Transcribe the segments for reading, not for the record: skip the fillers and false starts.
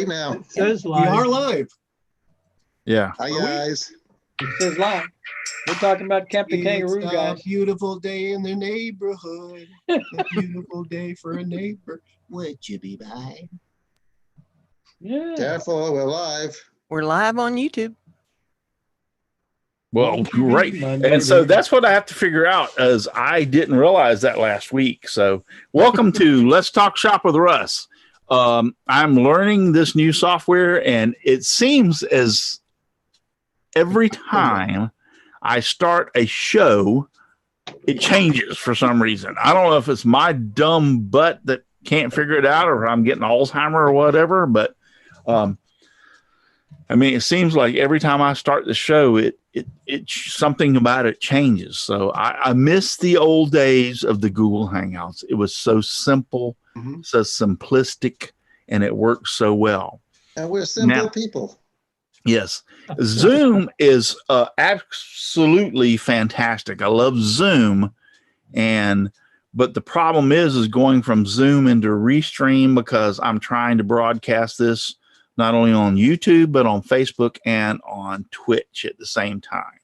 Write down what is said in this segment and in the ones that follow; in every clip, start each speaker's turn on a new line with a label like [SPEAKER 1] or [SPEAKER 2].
[SPEAKER 1] now.
[SPEAKER 2] It says
[SPEAKER 3] We
[SPEAKER 2] live.
[SPEAKER 3] are live.
[SPEAKER 4] Yeah.
[SPEAKER 1] Hi, guys.
[SPEAKER 2] It says live. We're talking about Captain Kangaroo,
[SPEAKER 3] It's
[SPEAKER 2] guys.
[SPEAKER 3] a beautiful day in the neighborhood. A beautiful day for a neighbor. Would you be mine?
[SPEAKER 2] Yeah.
[SPEAKER 1] Careful, we're live.
[SPEAKER 5] We're live on YouTube.
[SPEAKER 4] Well, great. And so that's what I have to figure out, as I didn't realize that last week. So welcome to Let's Talk Shop with Russ. I'm learning this new software, and it seems as every time I start a show, it changes for some reason. I don't know if it's my dumb butt that can't figure it out, or if I'm getting Alzheimer or whatever, but I mean, it seems like every time I start the show, it something about it changes. So I miss the old days of the Google Hangouts. It was so simple, so simplistic, and it worked so well.
[SPEAKER 1] And we're simple people.
[SPEAKER 4] Yes. Zoom is absolutely fantastic. I love Zoom. But the problem is going from Zoom into Restream, because I'm trying to broadcast this not only on YouTube, but on Facebook and on Twitch at the same time.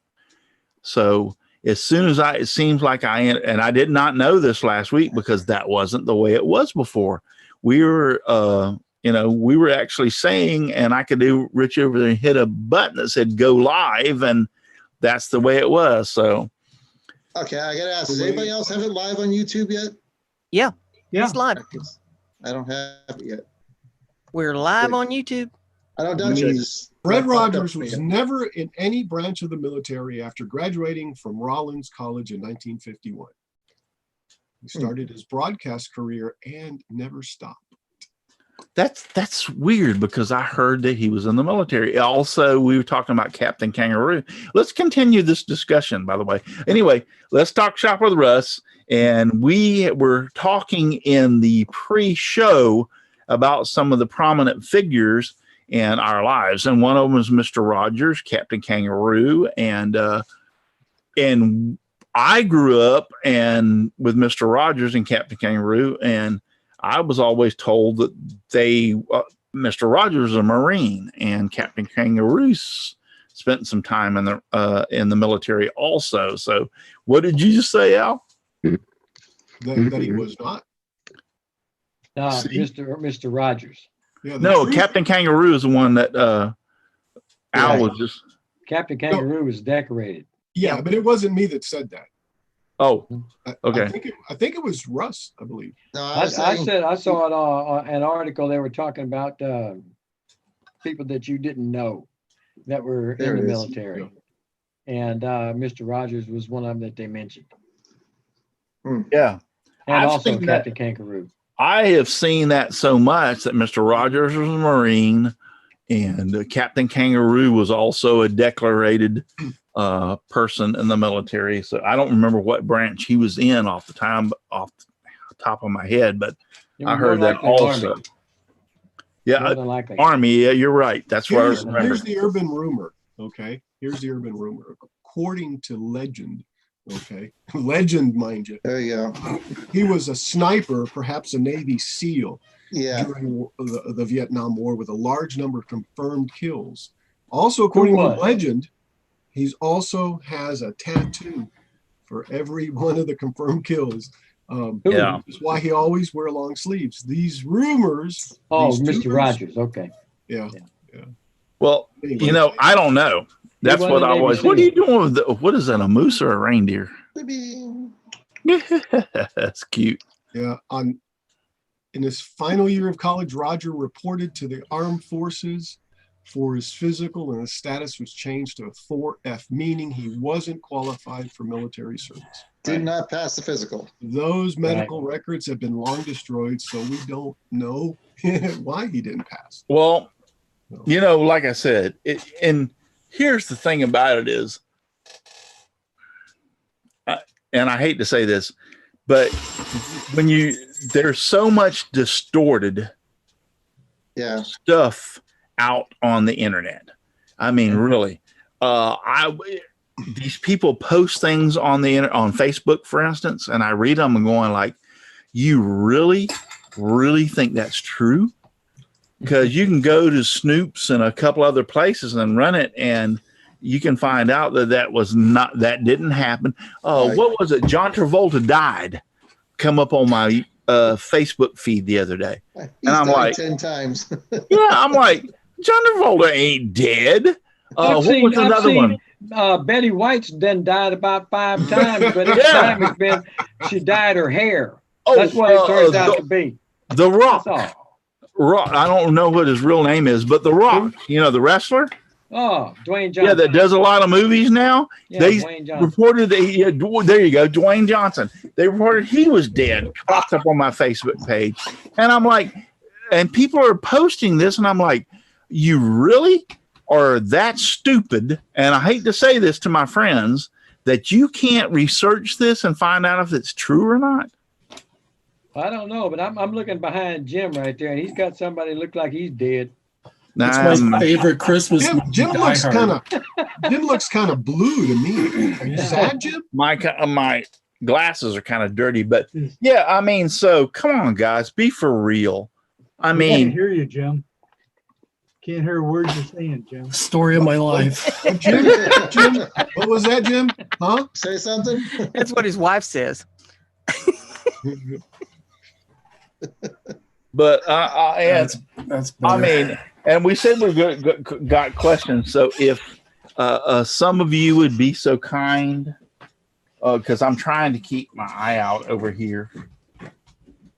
[SPEAKER 4] So as soon as it seems like and I did not know this last week, because that wasn't the way it was before. We were, we were actually saying, and I could do Rich over there and hit a button that said go live, and that's the way it was. So.
[SPEAKER 1] Okay, I got to ask, does anybody else have it live on YouTube yet?
[SPEAKER 5] Yeah. It's live.
[SPEAKER 1] I don't have it yet.
[SPEAKER 5] We're live on YouTube.
[SPEAKER 1] I don't doubt you.
[SPEAKER 3] Fred Rogers was never in any branch of the military after graduating from Rollins College in 1951. He started his broadcast career and never stopped.
[SPEAKER 4] That's weird, because I heard that he was in the military. Also, we were talking about Captain Kangaroo. Let's continue this discussion, by the way. Anyway, let's talk shop with Russ. And we were talking in the pre-show about some of the prominent figures in our lives. And one of them was Mr. Rogers, Captain Kangaroo. And I grew up with Mr. Rogers and Captain Kangaroo, and I was always told that Mr. Rogers was a Marine, and Captain Kangaroo spent some time in the military also. So what did you just say, Al?
[SPEAKER 3] That he was not.
[SPEAKER 2] Mr. Rogers.
[SPEAKER 3] Yeah,
[SPEAKER 4] no, Captain Kangaroo is the one that Al was just.
[SPEAKER 2] Captain Kangaroo was decorated.
[SPEAKER 3] Yeah, but it wasn't me that said that.
[SPEAKER 4] Oh, okay.
[SPEAKER 3] I think it was Russ, I believe.
[SPEAKER 2] No, I saw it on an article. They were talking about people that you didn't know that were in the military. Yeah. And Mr. Rogers was one of them that they mentioned.
[SPEAKER 4] Yeah.
[SPEAKER 2] And also Captain Kangaroo.
[SPEAKER 4] I have seen that so much that Mr. Rogers was a Marine, and Captain Kangaroo was also a decorated person in the military. So I don't remember what branch he was in off the top of my head, but I heard that also. Army. Yeah, Army. Yeah, you're right. That's what I remember.
[SPEAKER 3] Here's the urban rumor. Okay, here's the urban rumor. According to legend. Okay, legend, mind you.
[SPEAKER 1] There you go.
[SPEAKER 3] He was a sniper, perhaps a Navy SEAL, during the Vietnam War, with a large number of confirmed kills. Also, according to legend, he also has a tattoo for every one of the confirmed kills. That's why he always wear long sleeves. These rumors.
[SPEAKER 2] Oh, Mr. Rogers. Okay.
[SPEAKER 3] Yeah.
[SPEAKER 4] Well, anyway, I don't know. That's what I always. What are you doing with what is that? A moose or a reindeer? That's cute.
[SPEAKER 3] Yeah. In his final year of college, Roger reported to the armed forces for his physical, and his status was changed to a 4F, meaning he wasn't qualified for military service.
[SPEAKER 1] Did not pass the physical.
[SPEAKER 3] Those medical records have been long destroyed, so we don't know why he didn't pass.
[SPEAKER 4] Well, like I said, and here's the thing about it is, and I hate to say this, but there's so much distorted stuff out on the internet. I mean, really, these people post things on Facebook, for instance, and I read them and going like, you really think that's true? because you can go to Snoop's and a couple other places and run it, and you can find out that didn't happen.
[SPEAKER 1] Right.
[SPEAKER 4] What was it? John Travolta died. Come up on my Facebook feed the other day,
[SPEAKER 1] He's
[SPEAKER 4] and I'm
[SPEAKER 1] died
[SPEAKER 4] like,
[SPEAKER 1] 10 times.
[SPEAKER 4] yeah, I'm like, John Travolta ain't dead. What was another one?
[SPEAKER 2] Betty White's done died about 5 times, but each time it's been she dyed her hair. That's what it turns out to be.
[SPEAKER 4] The Rock.
[SPEAKER 2] That's all.
[SPEAKER 4] Rock. I don't know what his real name is, but The Rock. You know, the wrestler.
[SPEAKER 2] Oh, Dwayne Johnson.
[SPEAKER 4] Yeah, that does a lot of movies now.
[SPEAKER 2] Yeah,
[SPEAKER 4] They
[SPEAKER 2] Dwayne Johnson.
[SPEAKER 4] reported that there you go, Dwayne Johnson. They reported he was dead. Popped up on my Facebook page, and I'm like, and people are posting this, and I'm like, you really are that stupid? And I hate to say this to my friends, that you can't research this and find out if it's true or not.
[SPEAKER 2] I don't know, but I'm looking behind Jim right there, and he's got somebody look like he's dead.
[SPEAKER 6] That's my favorite Christmas movie.
[SPEAKER 3] Jim looks kind of blue to me. Are you sad, Jim?
[SPEAKER 4] My glasses are kind of dirty, but yeah, I mean, so come on, guys, be for real. I mean,
[SPEAKER 7] can't hear you, Jim. Can't hear words you're saying, Jim.
[SPEAKER 6] Story of my life.
[SPEAKER 3] Jim, what was that, Jim? Huh?
[SPEAKER 1] Say something.
[SPEAKER 5] That's what his wife says.
[SPEAKER 4] but that's I mean, and we said we got questions. So if some of you would be so kind, because I'm trying to keep my eye out over here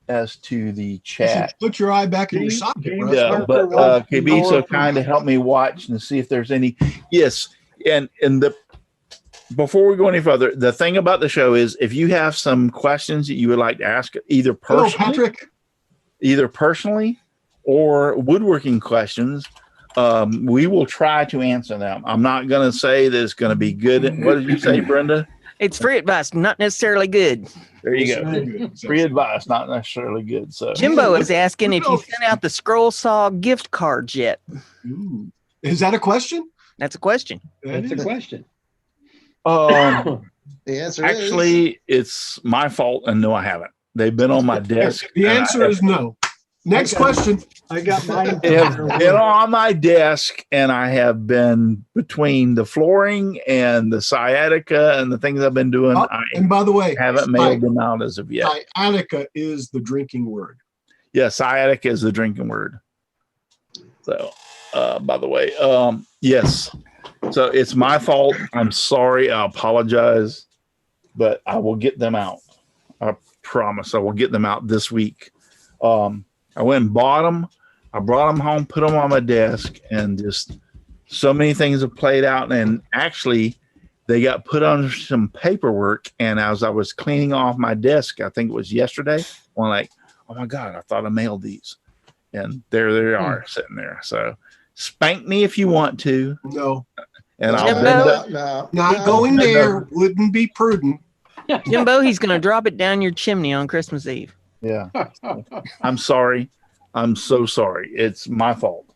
[SPEAKER 4] as to the chat.
[SPEAKER 3] Put your eye back in your socket.
[SPEAKER 4] Yeah, but can be so kind to help me watch and see if there's any. Yes, and before we go any further, the thing about the show is if you have some questions that you would like to ask, either personally or woodworking questions, we will try to answer them. I'm not going to say that it's going to be good. What did you say, Brenda?
[SPEAKER 5] It's free advice, not necessarily good.
[SPEAKER 4] There you go. Free advice, not necessarily good. So
[SPEAKER 5] Jimbo is asking if you sent out the scroll saw gift cards yet.
[SPEAKER 3] Ooh. Is that a question?
[SPEAKER 5] That's a question.
[SPEAKER 2] That's a question.
[SPEAKER 1] The answer
[SPEAKER 4] actually, it's my fault, and no, I haven't. They've been on my desk.
[SPEAKER 3] The answer is no. Next question.
[SPEAKER 7] I got mine.
[SPEAKER 4] They have been on my desk, and I have been between the flooring and the sciatica and the things I've been doing.
[SPEAKER 3] And by the way,
[SPEAKER 4] haven't mailed them out as of yet.
[SPEAKER 3] Sciatica is the drinking word.
[SPEAKER 4] Yeah, sciatica is the drinking word. So, by the way, yes. So it's my fault. I'm sorry. I apologize, but I will get them out. I promise I will get them out this week. I went and bought them. I brought them home, put them on my desk, and just so many things have played out. And actually, they got put on some paperwork. And as I was cleaning off my desk, I think it was yesterday, I'm like, oh my God, I thought I mailed these. And there they are sitting there. So spank me if you want to.
[SPEAKER 3] No.
[SPEAKER 4] And I'll
[SPEAKER 3] not going there. Wouldn't be prudent.
[SPEAKER 5] Jimbo, he's going to drop it down your chimney on Christmas Eve.
[SPEAKER 4] Yeah. I'm sorry. I'm so sorry. It's my fault.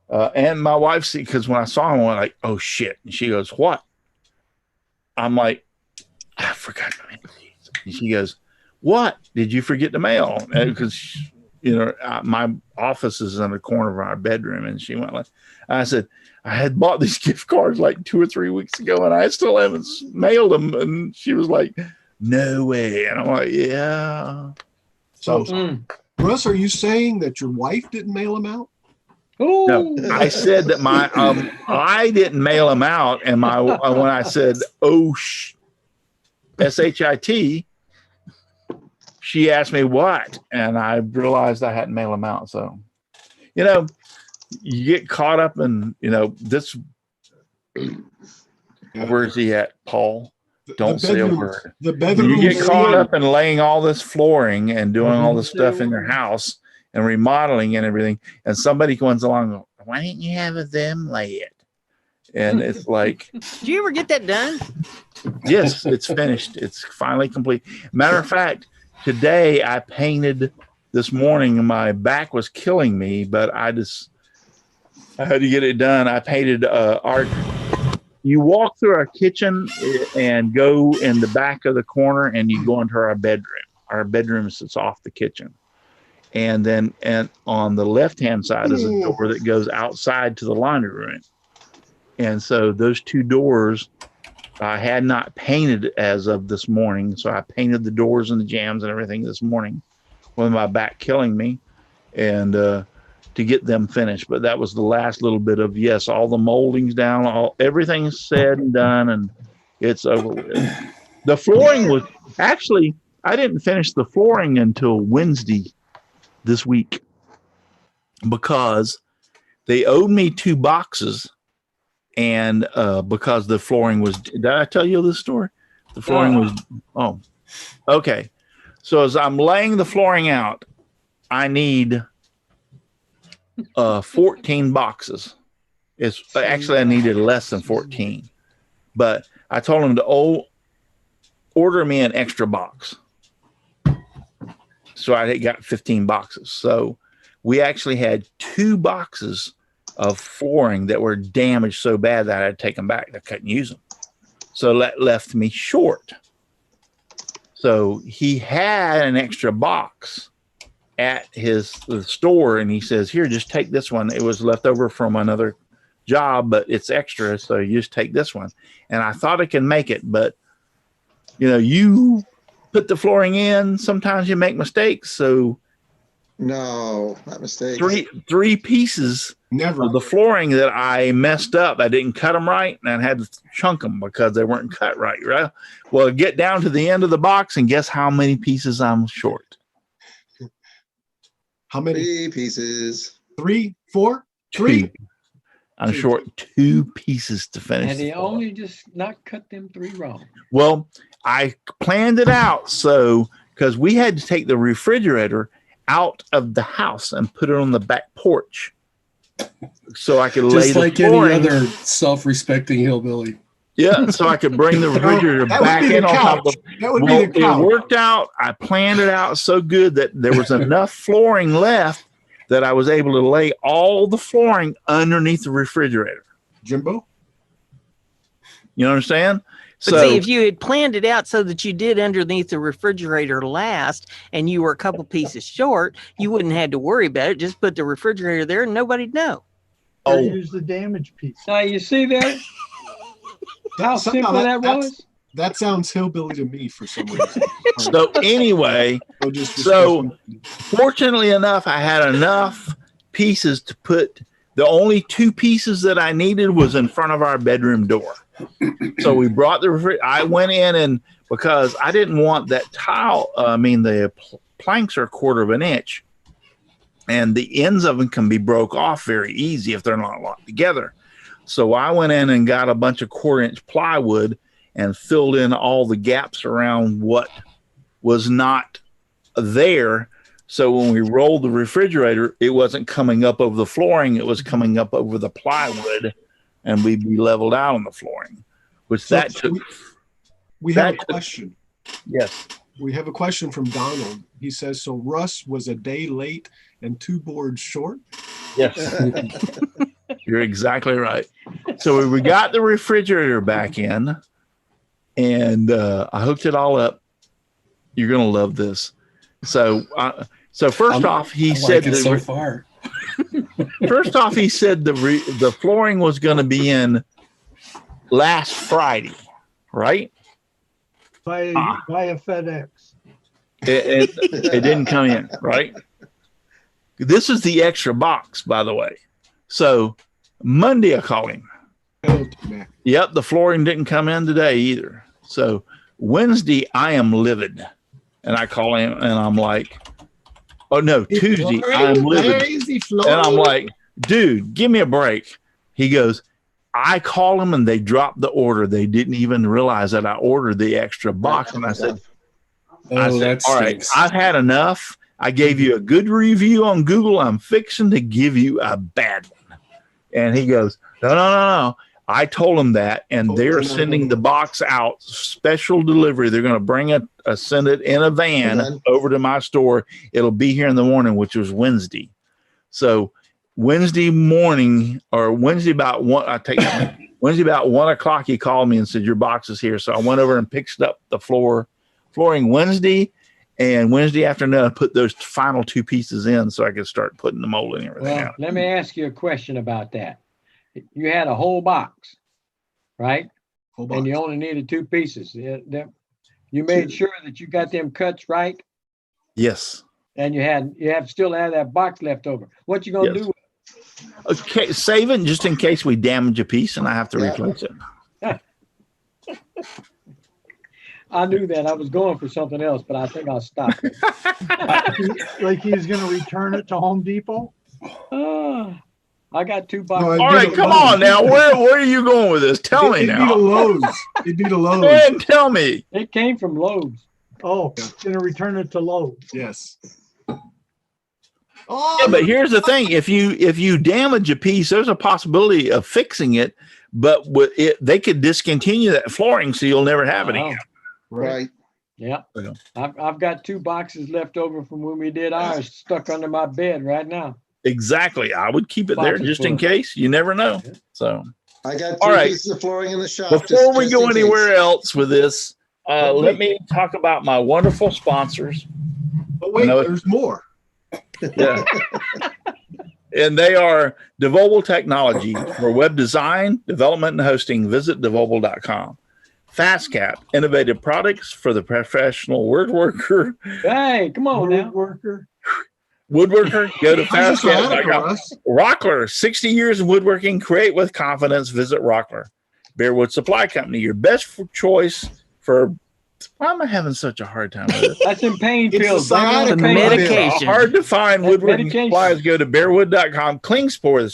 [SPEAKER 4] And my wife, because when I saw him, I went like, oh shit. And she goes, what? I'm like, I forgot to mail these. And she goes, what? Did you forget to mail? Because, my office is in the corner of our bedroom. And she went like, I said, I had bought these gift cards like 2 or 3 weeks ago, and I still haven't mailed them. And she was like, no way. And I'm like, yeah.
[SPEAKER 3] So, Russ, are you saying that your wife didn't mail them out?
[SPEAKER 4] No, I said that I didn't mail them out. And when I said, SHIT, she asked me what, and I realized I hadn't mailed them out. So, you get caught up in, this. Where's he at, Paul? Don't say a word.
[SPEAKER 3] The bedroom.
[SPEAKER 4] You get caught up in laying all this flooring and doing all this stuff in your house and remodeling and everything. And somebody comes along and goes, why didn't you have them lay it? And it's like,
[SPEAKER 5] did you ever get that done?
[SPEAKER 4] Yes, it's finished. It's finally complete. Matter of fact, today I painted this morning and my back was killing me, but I had to get it done. I painted you walk through our kitchen and go in the back of the corner and you go into our bedroom. Our bedroom sits off the kitchen. and on the left-hand side is a door that goes outside to the laundry room. And so those two doors I had not painted as of this morning. So I painted the doors and the jambs and everything this morning with my back killing me, and to get them finished. But that was the last little bit of, yes, all the molding's down, everything's said and done, and it's over with. The flooring was actually, I didn't finish the flooring until Wednesday this week because they owed me 2 boxes. And because the flooring was, did I tell you this story? The flooring was, oh, okay. So as I'm laying the flooring out, I need 14 boxes. It's actually, I needed less than 14, but I told them to order me an extra box. So I got 15 boxes. So we actually had 2 boxes of flooring that were damaged so bad that I had to take them back. I couldn't use them. So that left me short. So he had an extra box at the store, and he says, here, just take this one. It was left over from another job, but it's extra, so you just take this one. And I thought I could make it, but you put the flooring in, sometimes you make mistakes. So
[SPEAKER 1] no, not mistakes.
[SPEAKER 4] Three pieces of the flooring that I messed up. I didn't cut them right, and I had to chunk them because they weren't cut right. Right. Well, get down to the end of the box, and guess how many pieces I'm short?
[SPEAKER 3] How many?
[SPEAKER 1] 3 pieces.
[SPEAKER 3] 3, 4, 3.
[SPEAKER 4] 2. I'm short 2 pieces to finish.
[SPEAKER 2] And he only just not cut them 3 wrong.
[SPEAKER 4] Well, I planned it out because we had to take the refrigerator out of the house and put it on the back porch so I could lay the
[SPEAKER 6] like
[SPEAKER 4] flooring.
[SPEAKER 6] Any other self-respecting hillbilly.
[SPEAKER 4] Yeah, so I could bring the refrigerator back in on top of
[SPEAKER 3] that would be the couch.
[SPEAKER 4] It worked out. I planned it out so good that there was enough flooring left that I was able to lay all the flooring underneath the refrigerator.
[SPEAKER 3] Jimbo?
[SPEAKER 4] You understand?
[SPEAKER 5] But see, if you had planned it out so that you did underneath the refrigerator last and you were a couple pieces short, you wouldn't have to worry about it. Just put the refrigerator there and nobody'd know.
[SPEAKER 7] Or use the damaged piece.
[SPEAKER 2] Now, you see that? How simple that was?
[SPEAKER 3] That sounds hillbilly to me for some reason.
[SPEAKER 4] So anyway, fortunately enough, I had enough pieces to put. The only 2 pieces that I needed was in front of our bedroom door. So we brought the refrigerator. I went in, and because I didn't want that tile, the planks are 1/4 of an inch, and the ends of them can be broke off very easy if they're not locked together. So I went in and got a bunch of 1/4-inch plywood and filled in all the gaps around what was not there. So when we rolled the refrigerator, it wasn't coming up over the flooring. It was coming up over the plywood, and we'd be leveled out on the flooring, which
[SPEAKER 3] we have a question.
[SPEAKER 4] Yes.
[SPEAKER 3] We have a question from Donald. He says, so Russ was a day late and 2 boards short?
[SPEAKER 4] Yes. You're exactly right. So we got the refrigerator back in, and I hooked it all up. You're going to love this. So first off, he said
[SPEAKER 6] so far.
[SPEAKER 4] First off, he said the flooring was going to be in last Friday, right?
[SPEAKER 7] Via FedEx.
[SPEAKER 4] It didn't come in, right? This is the extra box, by the way. So Monday I called him. Yep, the flooring didn't come in today either. So Wednesday I am livid, and I call him and I'm like, oh no, Tuesday I'm livid, and I'm like, dude, give me a break. He goes, I call them and they dropped the order. They didn't even realize that I ordered the extra box. And I said, all right, I've had enough. I gave you a good review on Google. I'm fixing to give you a bad one. And he goes, no. I told him that, and they're sending the box out, special delivery. They're going to send it in a van over to my store. It'll be here in the morning, which was Wednesday. So Wednesday morning, or Wednesday about 1, Wednesday about 1 o'clock, he called me and said, your box is here. So I went over and picked up the flooring Wednesday, And Wednesday afternoon, I put those final 2 pieces in so I could start putting the mold and everything
[SPEAKER 2] Well,
[SPEAKER 4] out.
[SPEAKER 2] let me ask you a question about that. You had a whole box, right?
[SPEAKER 3] Whole box.
[SPEAKER 2] And you only needed 2 pieces. You made sure that you got them cuts right,
[SPEAKER 4] Yes.
[SPEAKER 2] and you still have that box left over. What you gonna
[SPEAKER 4] Yes.
[SPEAKER 2] do?
[SPEAKER 4] Okay, save it just in case we damage a piece and I have to replace it.
[SPEAKER 2] I knew that. I was going for something else, but I think I'll stop.
[SPEAKER 7] Like he's gonna return it to Home Depot?
[SPEAKER 2] I got 2
[SPEAKER 3] No,
[SPEAKER 2] boxes.
[SPEAKER 4] All right, come on now. Where are you going with this? Tell me
[SPEAKER 3] It'd be the
[SPEAKER 4] now.
[SPEAKER 3] Lowe's. It'd be the
[SPEAKER 4] Go
[SPEAKER 3] Lowe's.
[SPEAKER 4] ahead and tell me.
[SPEAKER 2] It came from Lowe's.
[SPEAKER 7] Oh, he's gonna return it to Lowe.
[SPEAKER 3] Yes.
[SPEAKER 4] Yeah,
[SPEAKER 3] Oh,
[SPEAKER 4] but here's the thing: if you damage a piece, there's a possibility of fixing it, but they could discontinue that flooring, so you'll never have it
[SPEAKER 2] Wow.
[SPEAKER 4] again.
[SPEAKER 1] Right.
[SPEAKER 2] Yeah.
[SPEAKER 4] Yeah.
[SPEAKER 2] I've got 2 boxes left over from when we did ours stuck under my bed right now.
[SPEAKER 4] Exactly. I would keep it there
[SPEAKER 2] Boxes
[SPEAKER 4] just in
[SPEAKER 2] full.
[SPEAKER 4] case. You never know. So
[SPEAKER 1] I got
[SPEAKER 4] All
[SPEAKER 1] 3
[SPEAKER 4] right.
[SPEAKER 1] pieces of flooring in the shop.
[SPEAKER 4] before we
[SPEAKER 1] just
[SPEAKER 4] go
[SPEAKER 1] in case.
[SPEAKER 4] anywhere else with this, let me talk about my wonderful sponsors.
[SPEAKER 3] but wait,
[SPEAKER 4] No.
[SPEAKER 3] there's more.
[SPEAKER 4] Yeah. And they are Devobal Technology for web design, development, and hosting. Visit devobal.com. FastCap, innovative products for the professional woodworker.
[SPEAKER 2] Hey, come on now.
[SPEAKER 7] Woodworker.
[SPEAKER 4] Woodworker, go to
[SPEAKER 3] How's your sciatica,
[SPEAKER 4] fastcap.com.
[SPEAKER 3] Russ?
[SPEAKER 4] Rockler, 60 years of woodworking. Create with confidence. Visit Rockler. Bearwood Supply Company, your best choice for. Why am I having such a hard time with this?
[SPEAKER 2] That's in pain
[SPEAKER 3] It's
[SPEAKER 2] pills.
[SPEAKER 3] the sciatica
[SPEAKER 2] Blame it on the pain.
[SPEAKER 5] medication.
[SPEAKER 4] Hard to find
[SPEAKER 2] That's
[SPEAKER 4] woodworking
[SPEAKER 2] medication.
[SPEAKER 4] supplies. Go to bearwood.com. Klingspor, the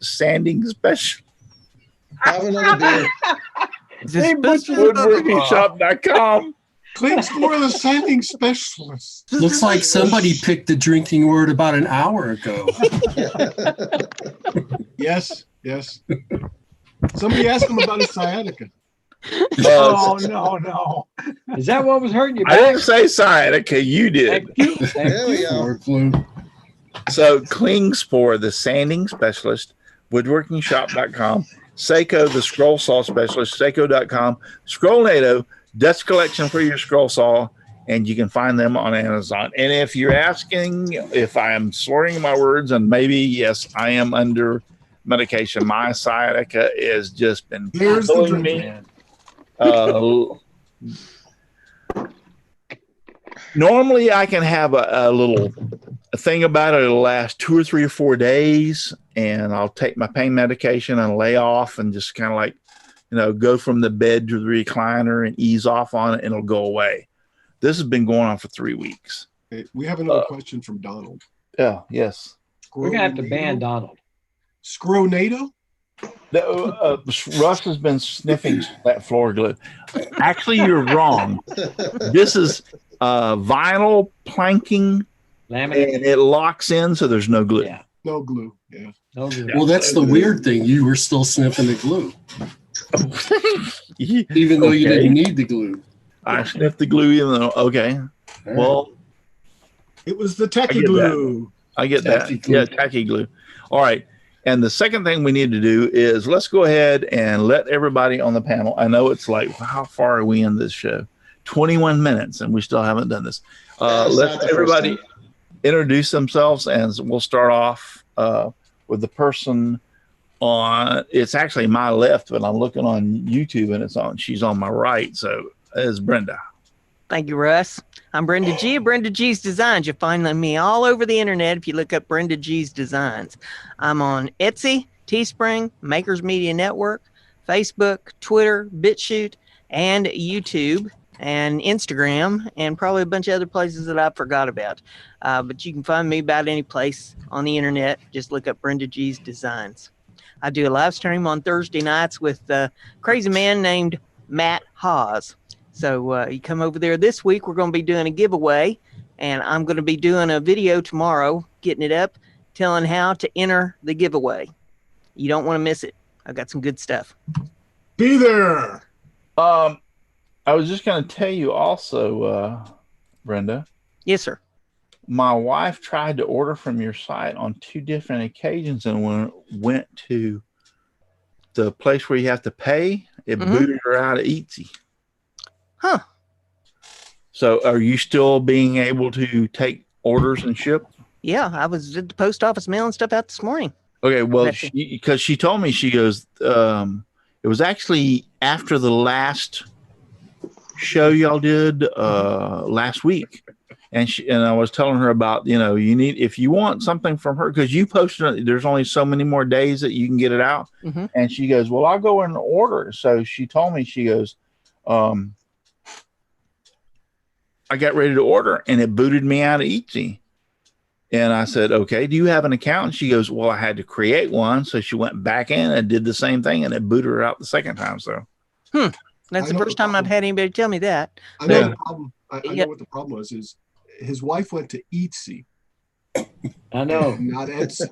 [SPEAKER 4] sanding special.
[SPEAKER 1] Have another beer.
[SPEAKER 2] They butchered
[SPEAKER 4] Woodworkingshop.com.
[SPEAKER 3] Clean Score, the sanding specialist.
[SPEAKER 6] Looks like somebody picked the drinking word about an hour ago.
[SPEAKER 3] Yes, yes. Somebody asked him about his sciatica.
[SPEAKER 7] Oh, no.
[SPEAKER 2] Is that what was hurting you?
[SPEAKER 4] I didn't say sciatica. You did.
[SPEAKER 2] Thank you. Thank
[SPEAKER 1] There we
[SPEAKER 2] you.
[SPEAKER 1] go.
[SPEAKER 6] Word flu.
[SPEAKER 4] So Klingspor, the sanding specialist, woodworkingshop.com. Seiko, the scroll saw specialist, seiko.com. Scrollnado, dust collection for your scroll saw, and you can find them on Amazon. And if you're asking if I am slurring my words, and maybe, yes, I am under medication. My sciatica has just been
[SPEAKER 3] There's the
[SPEAKER 4] killing
[SPEAKER 3] drink,
[SPEAKER 4] me.
[SPEAKER 3] man.
[SPEAKER 4] Normally I can have a little thing about it. It'll last 2 or 3 or 4 days, and I'll take my pain medication and lay off and just kind of like, go from the bed to the recliner and ease off on it, and it'll go away. This has been going on for 3 weeks.
[SPEAKER 3] Okay, we have another question from Donald.
[SPEAKER 4] Yeah. Yes.
[SPEAKER 2] We're gonna have to ban Donald.
[SPEAKER 3] Scronado?
[SPEAKER 4] Russ has been sniffing that floor glue. Actually, you're wrong. This is vinyl planking,
[SPEAKER 2] Laminate.
[SPEAKER 4] and it locks in, so there's no glue.
[SPEAKER 2] Yeah.
[SPEAKER 3] No glue. Yeah.
[SPEAKER 2] No glue.
[SPEAKER 6] Well, that's the weird thing. You were still sniffing the glue, even though you
[SPEAKER 4] Okay.
[SPEAKER 6] didn't need the glue.
[SPEAKER 4] I sniffed the glue, even though, okay. Well,
[SPEAKER 3] It was the
[SPEAKER 4] I
[SPEAKER 3] techie
[SPEAKER 4] get
[SPEAKER 3] glue.
[SPEAKER 4] I get
[SPEAKER 6] Tacky
[SPEAKER 4] that.
[SPEAKER 6] glue.
[SPEAKER 4] Yeah, tacky glue. All right. And the second thing we need to do is let's go ahead and let everybody on the panel. I know it's like, how far are we in this show? 21 minutes, and we still haven't done this.
[SPEAKER 1] Yeah, it's not
[SPEAKER 4] Let
[SPEAKER 1] the first
[SPEAKER 4] everybody
[SPEAKER 1] time.
[SPEAKER 4] introduce themselves, and we'll start off with the person on. It's actually my left, but I'm looking on YouTube, and she's on my right. So it's Brenda.
[SPEAKER 5] Thank you, Russ. I'm Brenda G of Brenda G's Designs. You'll find me all over the internet if you look up Brenda G's Designs. I'm on Etsy, Teespring, Makers Media Network, Facebook, Twitter, BitChute, and YouTube, and Instagram, and probably a bunch of other places that I forgot about. But you can find me about any place on the internet. Just look up Brenda G's Designs. I do a live stream on Thursday nights with a crazy man named Matt Haas. So you come over there this week. We're going to be doing a giveaway, and I'm going to be doing a video tomorrow, getting it up, telling how to enter the giveaway. You don't want to miss it. I've got some good stuff.
[SPEAKER 3] Be there.
[SPEAKER 4] I was just going to tell you also, Brenda,
[SPEAKER 5] Yes, sir.
[SPEAKER 4] my wife tried to order from your site on 2 different occasions, and when it went to the place where you have to pay, it
[SPEAKER 5] Mhm.
[SPEAKER 4] booted her out of Etsy.
[SPEAKER 5] Huh.
[SPEAKER 4] So are you still being able to take orders and ship?
[SPEAKER 5] Yeah, I was at the post office mailing stuff out this morning.
[SPEAKER 4] Okay, well, because she told me, she goes, it was actually after the last show y'all did last week. And I was telling her about, you need, if you want something from her, because you posted, there's only so many more days that you can get it out.
[SPEAKER 5] Mm-hmm.
[SPEAKER 4] And she goes, well, I'll go and order it. So she told me, she goes, I got ready to order and it booted me out of Etsy. And I said, okay, do you have an account? And she goes, well, I had to create one. So she went back in and did the same thing and it booted her out the second time. So
[SPEAKER 5] that's the first time I've had anybody tell me that.
[SPEAKER 3] I know the problem. I know what the problem was, is his wife went to Etsy.
[SPEAKER 2] I know.
[SPEAKER 3] Not Etsy.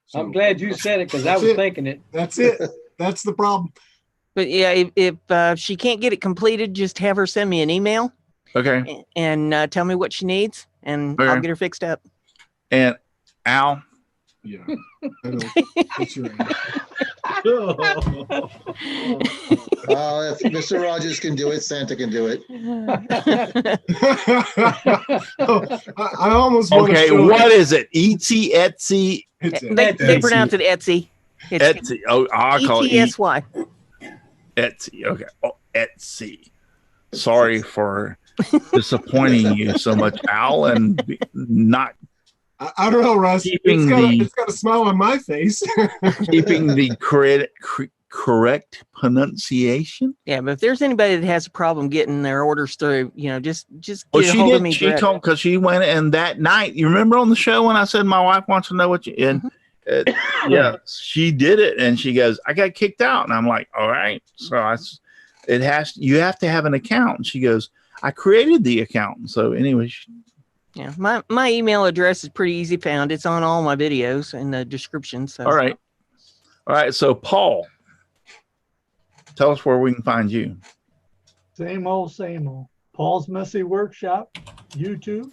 [SPEAKER 3] So,
[SPEAKER 2] I'm glad you said it because I was thinking it.
[SPEAKER 3] That's it. That's the problem.
[SPEAKER 5] But yeah, if she can't get it completed, just have her send me an email.
[SPEAKER 4] Okay.
[SPEAKER 5] And tell me what she needs, and I'll get her fixed up.
[SPEAKER 4] And Al.
[SPEAKER 3] Yeah. I know. What's your
[SPEAKER 1] If Mr. Rogers can do it, Santa can do it.
[SPEAKER 3] I almost want to show
[SPEAKER 4] what is it? Etsy?
[SPEAKER 5] They pronounce it Etsy.
[SPEAKER 4] Etsy. Oh, I'll call it
[SPEAKER 5] Etsy.
[SPEAKER 4] Etsy. Okay. Oh, Etsy. Sorry for disappointing you so much, Al, and not.
[SPEAKER 3] I don't know, Russ. It's got a smile on my face.
[SPEAKER 4] Keeping the correct pronunciation.
[SPEAKER 5] Yeah, but if there's anybody that has a problem getting their orders through, just get a hold of me.
[SPEAKER 4] She told, because she went and that night. You remember on the show when I said my wife wants to know what you and yeah, she did it, and she goes, I got kicked out, and I'm like, all right. So you have to have an account. And she goes, I created the account. So anyway.
[SPEAKER 5] Yeah, my email address is pretty easy found. It's on all my videos in the description. So.
[SPEAKER 4] All right. So Paul, tell us where we can find you.
[SPEAKER 7] Same old. Paul's Messy Workshop, YouTube.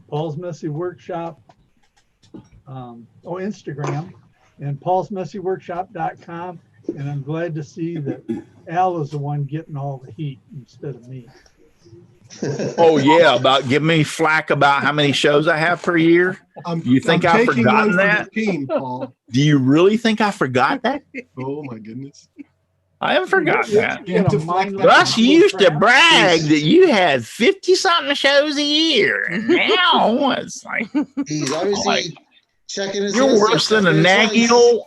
[SPEAKER 7] Paul's Messy Workshop, Instagram, and paulsmessyworkshop.com. And I'm glad to see that Al is the one getting all the heat instead of me.
[SPEAKER 4] Oh yeah, about giving me flack about how many shows I have per year. You think I've forgotten that?
[SPEAKER 3] Team, Paul.
[SPEAKER 4] Do you really think I forgot that?
[SPEAKER 3] Oh my goodness.
[SPEAKER 4] I haven't forgotten that.
[SPEAKER 7] Russ,
[SPEAKER 4] you used to brag that you had 50-something shows a year. And now it's like
[SPEAKER 1] he's obviously checking his.
[SPEAKER 4] You're worse than a naggy old.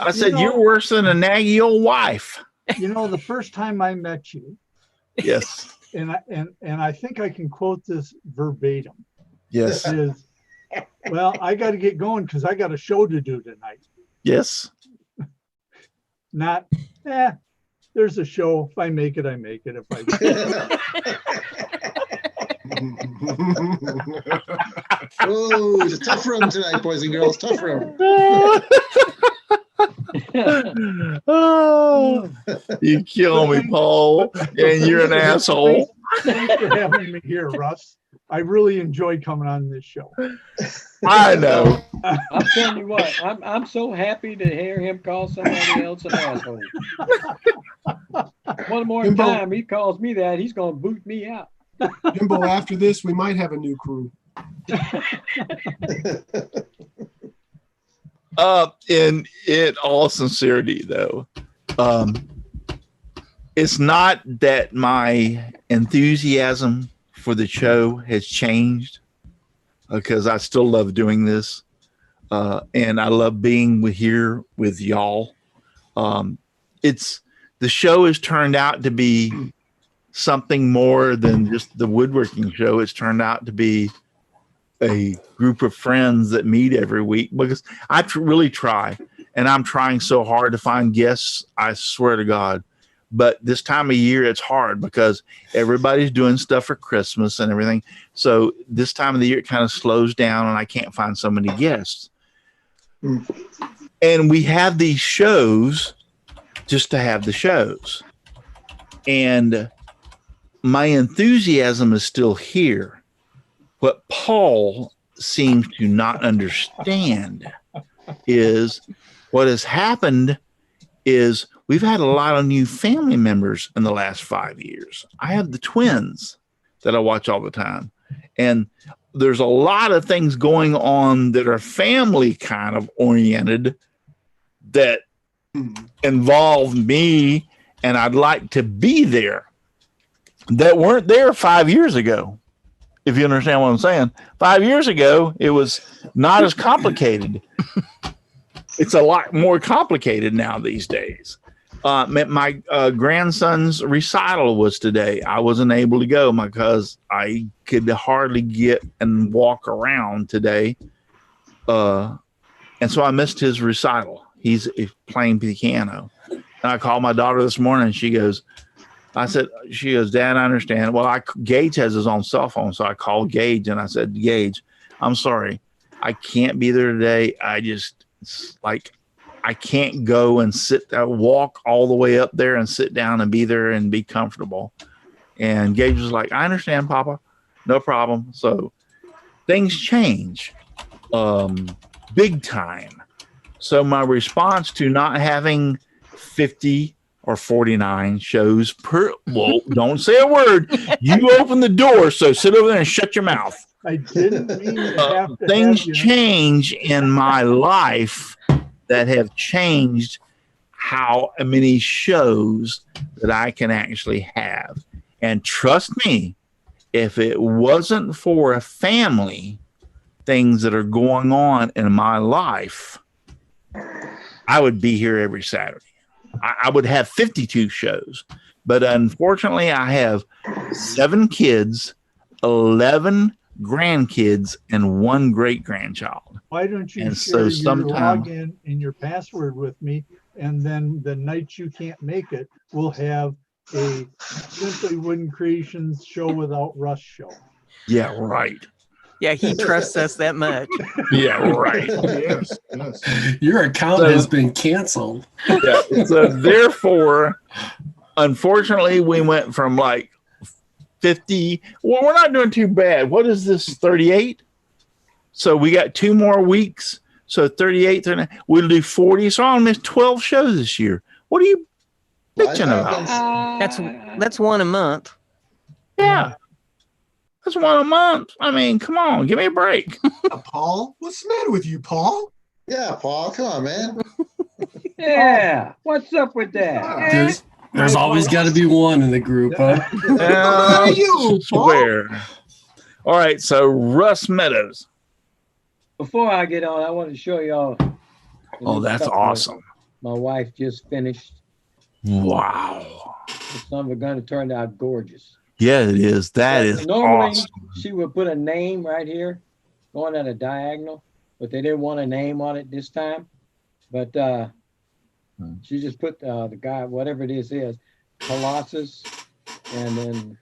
[SPEAKER 4] I said you're worse than a naggy old wife.
[SPEAKER 7] The first time I met you.
[SPEAKER 4] Yes.
[SPEAKER 7] And I think I can quote this verbatim.
[SPEAKER 4] Yes.
[SPEAKER 7] Well, I got to get going because I got a show to do tonight.
[SPEAKER 4] Yes.
[SPEAKER 7] Not, there's a show. If I make it, I make it. If I
[SPEAKER 1] Oh, it's a tough room tonight, boys and girls. Tough room.
[SPEAKER 4] Oh, you kill me, Paul, and you're an asshole.
[SPEAKER 7] Thanks for having me here, Russ. I really enjoyed coming on this show.
[SPEAKER 4] I know.
[SPEAKER 2] I'm telling you what, I'm so happy to hear him call somebody else an asshole. One more time he calls me that, he's going to boot me out.
[SPEAKER 3] Jimbo, after this, we might have a new crew.
[SPEAKER 4] In all sincerity, though, it's not that my enthusiasm for the show has changed, because I still love doing this, and I love being here with y'all. The show has turned out to be something more than just the woodworking show. It's turned out to be a group of friends that meet every week, because I really try, and I'm trying so hard to find guests. I swear to God. But this time of year, it's hard because everybody's doing stuff for Christmas and everything. So this time of the year, it kind of slows down, and I can't find so many guests. And we have these shows just to have the shows. And my enthusiasm is still here. What Paul seems to not understand is what has happened is we've had a lot of new family members in the last 5 years. I have the twins that I watch all the time. And there's a lot of things going on that are family kind of oriented that involve me, and I'd like to be there, that weren't there 5 years ago. If you understand what I'm saying. 5 years ago, it was not as complicated. It's a lot more complicated now these days. My grandson's recital was today. I wasn't able to go because I could hardly get and walk around today. And so I missed his recital. He's playing piano. And I called my daughter this morning, and she goes, Dad, I understand. Well, Gage has his own cell phone. So I called Gage and I said, Gage, I'm sorry. I can't be there today. I can't go and walk all the way up there and sit down and be there and be comfortable. And Gage was like, I understand, Papa. No problem. So things change big time. So my response to not having 50 or 49 shows well, don't say a word. You open the door, so sit over there and shut your mouth.
[SPEAKER 7] I didn't mean to have to
[SPEAKER 4] things
[SPEAKER 7] have you.
[SPEAKER 4] change in my life that have changed how many shows that I can actually have. And trust me, if it wasn't for a family things that are going on in my life, I would be here every Saturday. I would have 52 shows, but unfortunately I have 7 kids, 11 grandkids, and 1 great grandchild.
[SPEAKER 7] Why don't you
[SPEAKER 4] and
[SPEAKER 7] share
[SPEAKER 4] so
[SPEAKER 7] your login and your password with me? And then the night you can't make it, we'll have a Simply Wooden Creations show without Russ show.
[SPEAKER 4] Yeah, right.
[SPEAKER 5] Yeah, he trusts us that much.
[SPEAKER 4] Yeah, right.
[SPEAKER 3] Yes.
[SPEAKER 6] Your account has been canceled.
[SPEAKER 4] Yeah. So therefore, unfortunately, we went from like 50. Well, we're not doing too bad. What is this, 38? So we got 2 more weeks. So 38, 39. We'll do 40. So I'll miss 12 shows this year. What are you bitching about?
[SPEAKER 5] That's one a month.
[SPEAKER 4] Yeah. That's 1 a month. I mean, come on, give me a break.
[SPEAKER 3] Paul, what's the matter with you, Paul?
[SPEAKER 1] Yeah, Paul, come on, man.
[SPEAKER 2] Yeah, what's up with that?
[SPEAKER 6] There's always got to be one in the group, huh?
[SPEAKER 3] You,
[SPEAKER 4] swear. All right, so Russ Meadows.
[SPEAKER 2] Before I get on, I want to show y'all.
[SPEAKER 4] Oh, that's awesome.
[SPEAKER 2] My wife just finished.
[SPEAKER 4] Wow.
[SPEAKER 2] Some of it going to turn out gorgeous.
[SPEAKER 4] Yeah, it is. That is
[SPEAKER 2] normally
[SPEAKER 4] awesome.
[SPEAKER 2] She would put a name right here, going at a diagonal, but they didn't want a name on it this time. But she just put the guy, whatever it is, Colossus, and then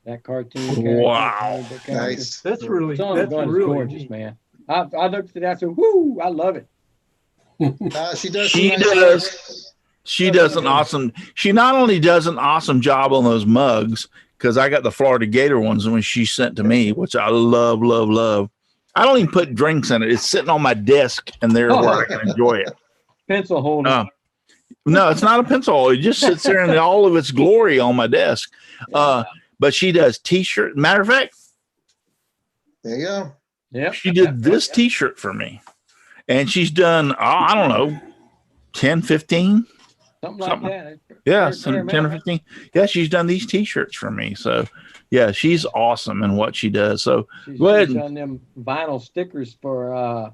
[SPEAKER 2] that cartoon character.
[SPEAKER 4] Wow.
[SPEAKER 1] Nice.
[SPEAKER 7] That's really
[SPEAKER 2] gorgeous,
[SPEAKER 7] neat.
[SPEAKER 2] man. I looked at that and said, whoo, I love it.
[SPEAKER 1] She does.
[SPEAKER 4] She does an awesome. She not only does an awesome job on those mugs, because I got the Florida Gator ones when she sent to me, which I love, love, love. I don't even put drinks in it. It's sitting on my desk and there where I can enjoy it.
[SPEAKER 2] Pencil holder.
[SPEAKER 4] No, it's not a pencil holder. It just sits there in all of its glory on my desk. But she does t-shirt. Matter of fact,
[SPEAKER 1] there you go.
[SPEAKER 2] Yeah.
[SPEAKER 4] She did this t-shirt for me. And she's done, I don't know, 10, 15.
[SPEAKER 2] Something like that.
[SPEAKER 4] Yeah, 10 or 15. Yeah, she's done these t-shirts for me. So, yeah, she's awesome in what she does. So, go ahead.
[SPEAKER 2] She's done them vinyl stickers for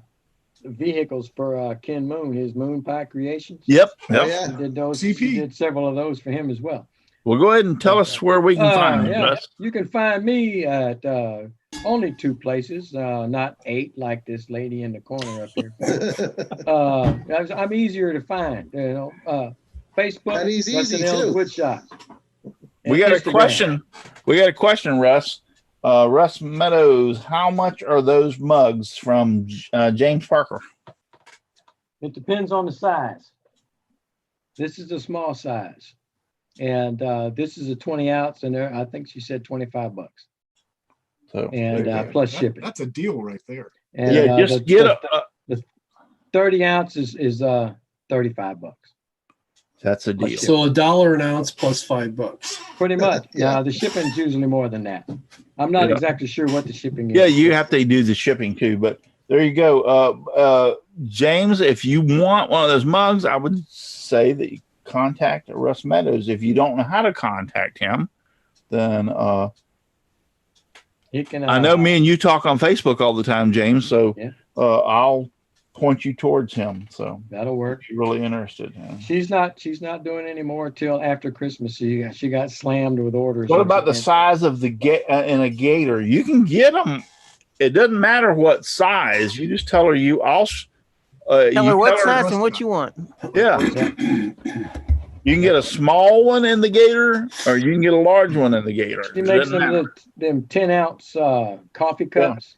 [SPEAKER 2] vehicles for Ken Moon, his Moon Pie Creations.
[SPEAKER 4] Yep.
[SPEAKER 1] Oh, yeah.
[SPEAKER 2] She did those.
[SPEAKER 3] CP.
[SPEAKER 2] She did several of those for him as well.
[SPEAKER 4] Well, go ahead and tell us where we can find you, Russ.
[SPEAKER 2] You can find me at only 2 places, not 8 like this lady in the corner up here. I'm easier to find, Facebook.
[SPEAKER 1] And he's easy
[SPEAKER 2] Russ
[SPEAKER 1] too.
[SPEAKER 2] Woodshop.
[SPEAKER 4] We got a question. We got a question, Russ. Russ Meadows, how much are those mugs from James Parker?
[SPEAKER 2] It depends on the size. This is a small size. And this is a 20 ounce, and I think she said $25.
[SPEAKER 4] So,
[SPEAKER 2] and plus shipping.
[SPEAKER 3] That's a deal right there.
[SPEAKER 2] And,
[SPEAKER 4] yeah, just get
[SPEAKER 2] the 30 ounces is $35.
[SPEAKER 4] That's a deal.
[SPEAKER 6] So $1 an ounce plus $5.
[SPEAKER 2] Pretty much.
[SPEAKER 1] Yeah.
[SPEAKER 2] The shipping's usually more than that. I'm not
[SPEAKER 4] Yeah.
[SPEAKER 2] exactly sure what the shipping is.
[SPEAKER 4] Yeah, you have to do the shipping too, but there you go. James, if you want one of those mugs, I would say that you contact Russ Meadows. If you don't know how to contact him, then
[SPEAKER 2] He can,
[SPEAKER 4] I know me and you talk on Facebook all the time, James, so
[SPEAKER 2] Yeah.
[SPEAKER 4] I'll point you towards him. So
[SPEAKER 2] that'll work.
[SPEAKER 4] if you're really interested. Yeah.
[SPEAKER 2] She's not doing any more till after Christmas. She got slammed with orders.
[SPEAKER 4] What about the size of the in a gator? You can get them. It doesn't matter what size. You just tell her
[SPEAKER 5] Tell her what size and what you want.
[SPEAKER 4] Yeah. You can get a small one in the gator, or you can get a large one in the gator.
[SPEAKER 2] She makes them 10-ounce coffee cups,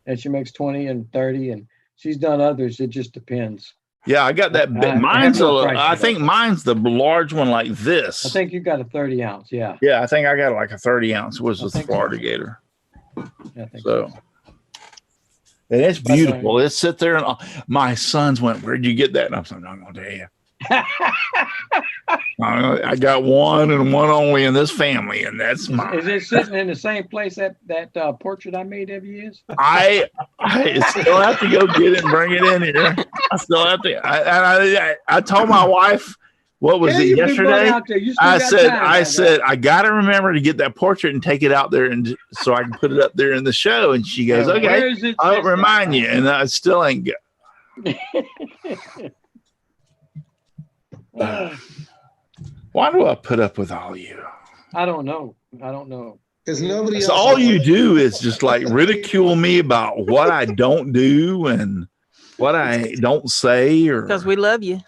[SPEAKER 2] and she makes 20 and 30, and she's done others. It just depends.
[SPEAKER 4] Yeah, I got that. I think mine's the large one like this.
[SPEAKER 2] I think you got a 30-ounce. Yeah.
[SPEAKER 4] Yeah, I think I got like a 30-ounce. Was the Florida Gator.
[SPEAKER 2] I think
[SPEAKER 4] so. And it's beautiful. It sit there, and my sons went, "Where'd you get that?" And I'm saying, "I'm gonna tell you." I got one and one only in this family, and that's mine.
[SPEAKER 2] Is it sitting in the same place that portrait I made of you is?
[SPEAKER 4] I still have to go get it and bring it in here. I still have to. I told my wife, what was it yesterday? I said, I got to remember to get that portrait and take it out there, and so I can put it up there in the show. And she goes, "Okay, I'll remind you." And I still ain't got. Why do I put up with all you?
[SPEAKER 2] I don't know.
[SPEAKER 1] Because nobody else.
[SPEAKER 4] So all you do is just like ridicule me about what I don't do and what I don't say, or
[SPEAKER 5] because we love you.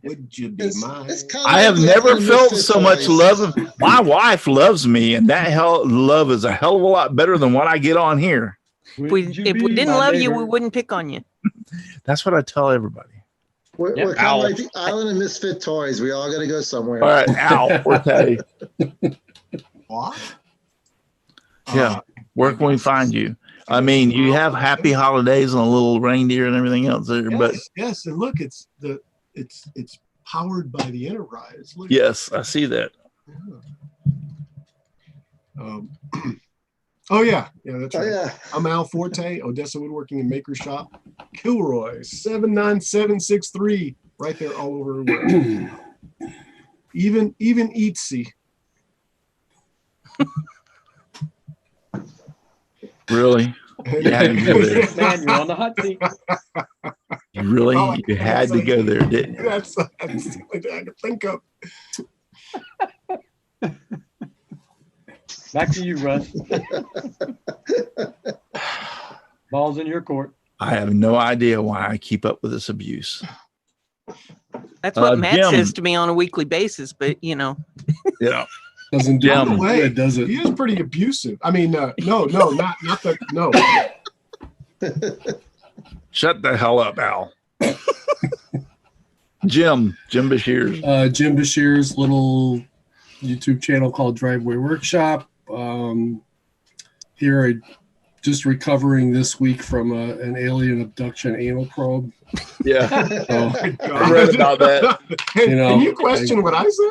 [SPEAKER 3] Would you be mine?
[SPEAKER 4] I have never felt so much love. My wife loves me, and that love is a hell of a lot better than what I get on here.
[SPEAKER 5] If we didn't love you, we wouldn't pick on you.
[SPEAKER 4] That's what I tell everybody.
[SPEAKER 1] We're kind of like the Island of Misfit Toys. We all got to go somewhere.
[SPEAKER 4] All right, Al, Forte.
[SPEAKER 3] What?
[SPEAKER 4] Yeah, where can we find you? I mean, you have happy holidays and a little reindeer and everything else there, but
[SPEAKER 3] yes, and look, it's powered by the Enterprise. Look.
[SPEAKER 4] Yes, I see that.
[SPEAKER 3] Yeah. Oh yeah, that's right.
[SPEAKER 1] Yeah.
[SPEAKER 3] I'm Al Forte, Odessa Woodworking and Maker Shop, Kilroy 79763, right there all over the world. even Eatsy.
[SPEAKER 4] Really?
[SPEAKER 2] Man, you're on the hot seat.
[SPEAKER 4] You had to go there, didn't you?
[SPEAKER 3] That's the only thing I could think of.
[SPEAKER 2] Back to you, Russ. Ball's in your court.
[SPEAKER 4] I have no idea why I keep up with this abuse.
[SPEAKER 5] That's what Matt says to me on a weekly basis, but
[SPEAKER 4] Yeah.
[SPEAKER 6] Doesn't do
[SPEAKER 3] it,
[SPEAKER 6] does it?
[SPEAKER 3] He is pretty abusive. I mean, not the no.
[SPEAKER 4] Shut the hell up, Al. Jim Bashir's.
[SPEAKER 6] Jim Bashir's little YouTube channel called Driveway Workshop. Here, I just recovering this week from an alien abduction anal probe.
[SPEAKER 4] Yeah,
[SPEAKER 6] so,
[SPEAKER 4] I read about that.
[SPEAKER 3] Can you question what I said?